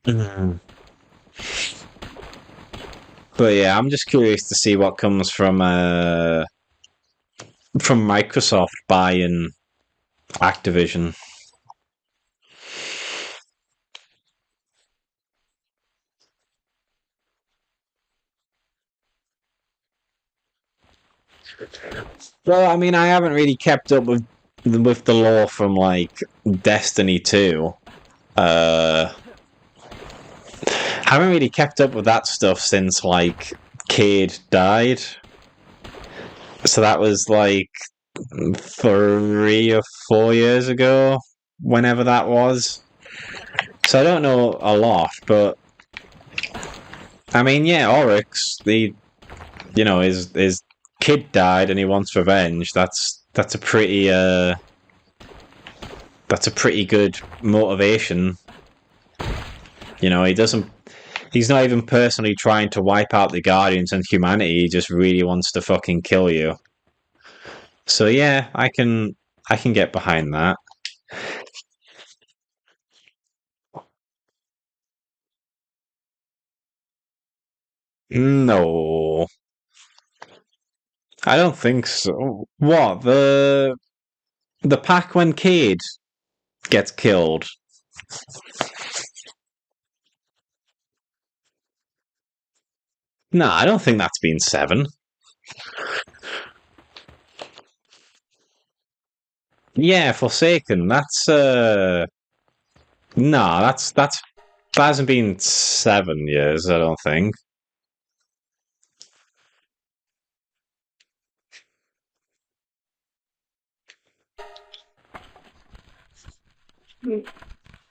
Mhm. But yeah, I'm just curious to see what comes from Microsoft buying Activision. Well, I mean, I haven't really kept up with the lore from like Destiny 2. Uh, haven't really kept up with that stuff since like Cade died. So that was like 3 or 4 years ago, whenever that was. So I don't know a lot, but I mean, yeah, Oryx, his kid died and he wants revenge. That's a pretty good motivation. You know, he's not even personally trying to wipe out the Guardians and humanity. He just really wants to fucking kill you. So yeah, I can get behind that. No, I don't think so. What the pack when Cade gets killed? No, I don't think that's been 7. Yeah, Forsaken. That's that hasn't been 7 years. I don't think.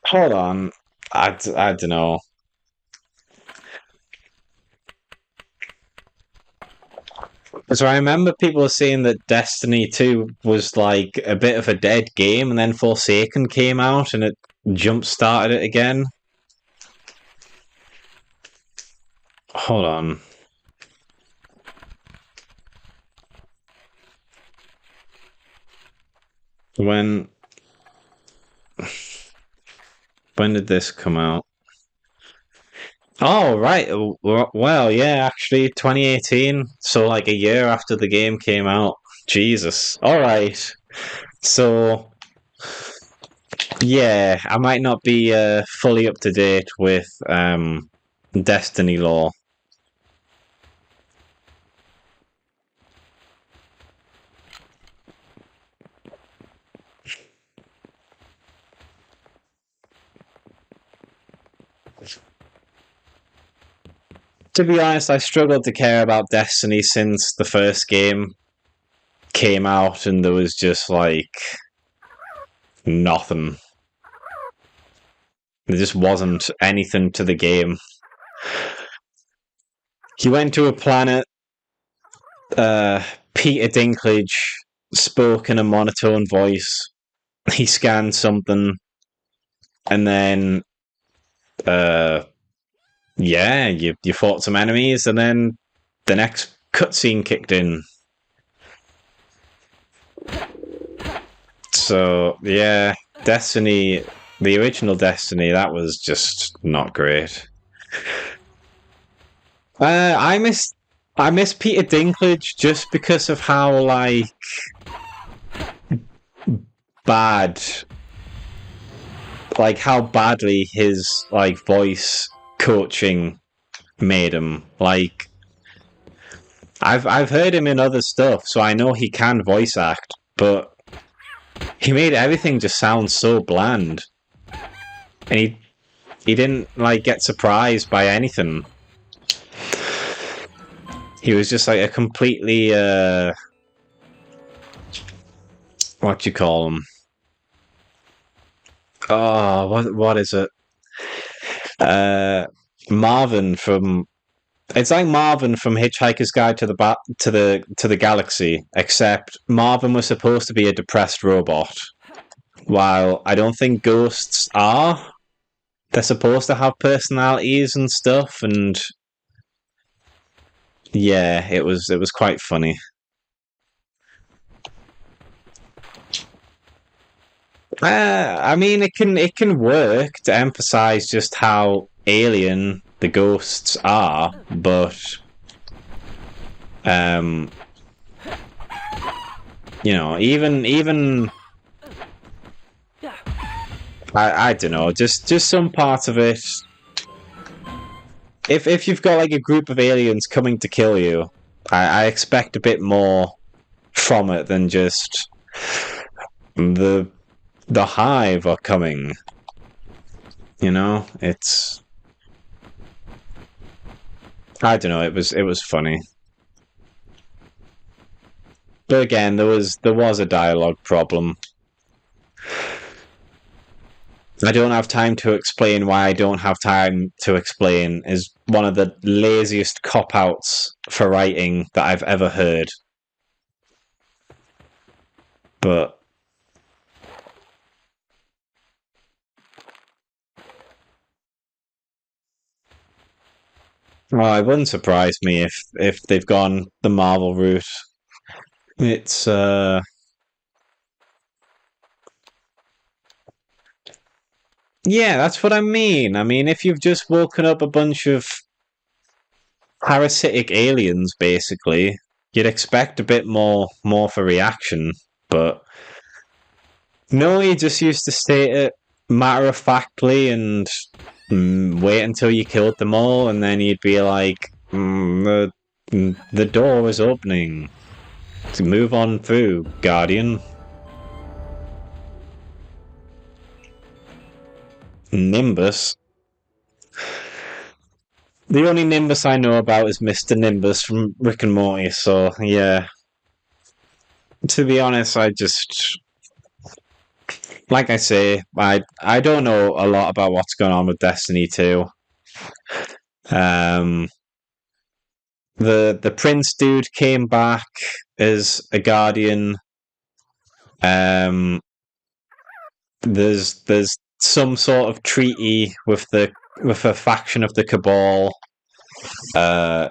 Hold on, I don't know. So I remember people saying that Destiny 2 was like a bit of a dead game, and then Forsaken came out and it jump started it again. Hold on. When when did this come out? Oh, right. Well, yeah, actually 2018, so like a year after the game came out. Jesus. All right. So Yeah, I might not be fully up to date with Destiny lore. To be honest, I struggled to care about Destiny since the first game came out, and there was just like nothing. There just wasn't anything to the game. He went to a planet. Uh, Peter Dinklage spoke in a monotone voice. He scanned something, and then uh, yeah, you fought some enemies, and then the next cutscene kicked in. So yeah, Destiny, the original Destiny, that was just not great. I miss Peter Dinklage just because of how like bad, like how badly his like voice coaching made him. Like I've heard him in other stuff, so I know he can voice act, but he made everything just sound so bland, and he didn't like get surprised by anything. He was just like a completely what do you call him? Oh, what is it? Uh, Marvin from it's like Marvin from Hitchhiker's Guide to the Galaxy, except Marvin was supposed to be a depressed robot, while I don't think ghosts are. They're supposed to have personalities and stuff, and yeah, it was quite funny. I mean, it can work to emphasize just how alien the ghosts are, but um, even I don't know, just some part of it. If you've got like a group of aliens coming to kill you, I expect a bit more from it than just the the hive are coming. It's I don't know. It was funny, but again, there was a dialogue problem. I don't have time to explain why I don't have time to explain is one of the laziest cop outs for writing that I've ever heard. But well, it wouldn't surprise me if they've gone the Marvel route. It's yeah, that's what I mean. I mean, if you've just woken up a bunch of parasitic aliens, basically, you'd expect a bit more for reaction. But no, you just used to state it matter of factly and wait until you killed them all, and then you'd be like, the door is opening. To move on through, Guardian. Nimbus. The only Nimbus I know about is Mr. Nimbus from Rick and Morty, so yeah. To be honest, I just like I say, I don't know a lot about what's going on with Destiny 2. Um the Prince dude came back as a Guardian. Um there's some sort of treaty with a faction of the Cabal. Uh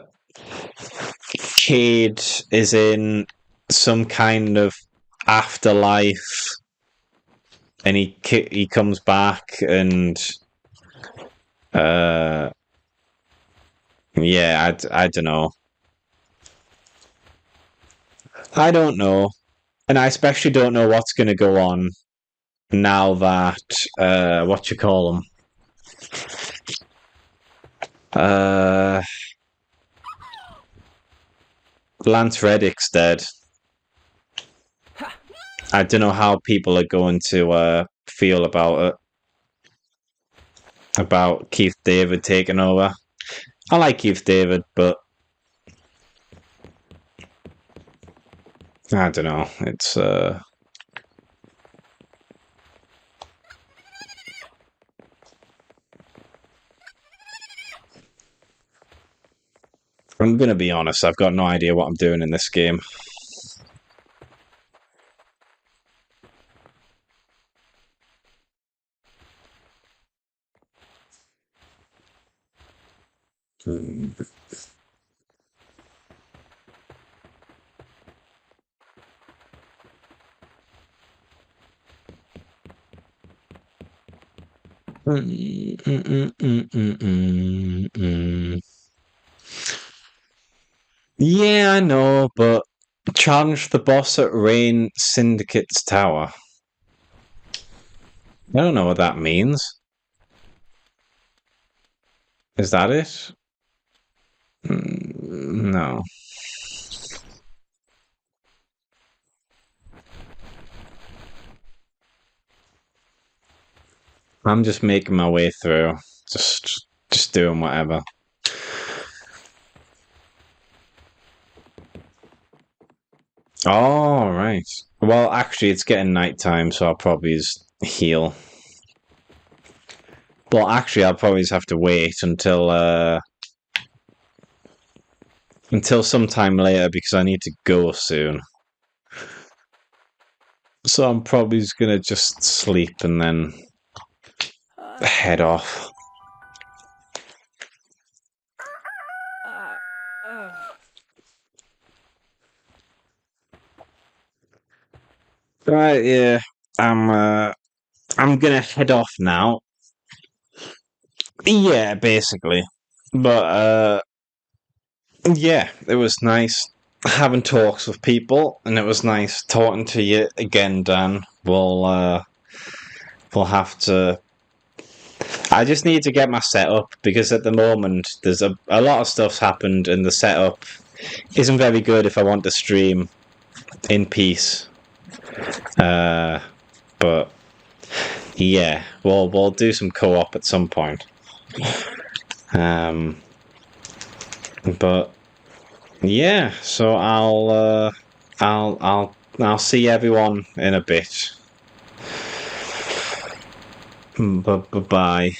Cade is in some kind of afterlife, and he comes back, and uh, yeah, I don't know. I don't know, and I especially don't know what's going to go on now that what you call them? Lance Reddick's dead. I don't know how people are going to feel about it. About Keith David taking over. I like Keith David, but I don't know. It's I'm gonna be honest, I've got no idea what I'm doing in this game. Yeah, I know, but challenge the boss at Rain Syndicate's tower. I don't know what that means. Is that it? No. I'm just making my way through. Just doing whatever. Oh, right. Well, actually, it's getting nighttime, so I'll probably just heal. But actually, I'll probably just have to wait until sometime later because I need to go soon. So I'm probably just gonna just sleep and then head off. Right, yeah. I'm gonna head off now. Yeah, basically. But yeah, it was nice having talks with people, and it was nice talking to you again, Dan. We'll have to. I just need to get my setup because at the moment there's a lot of stuff's happened, and the setup isn't very good if I want to stream in peace. But yeah, we'll do some co-op at some point. But yeah, so I'll see everyone in a bit. Bye bye.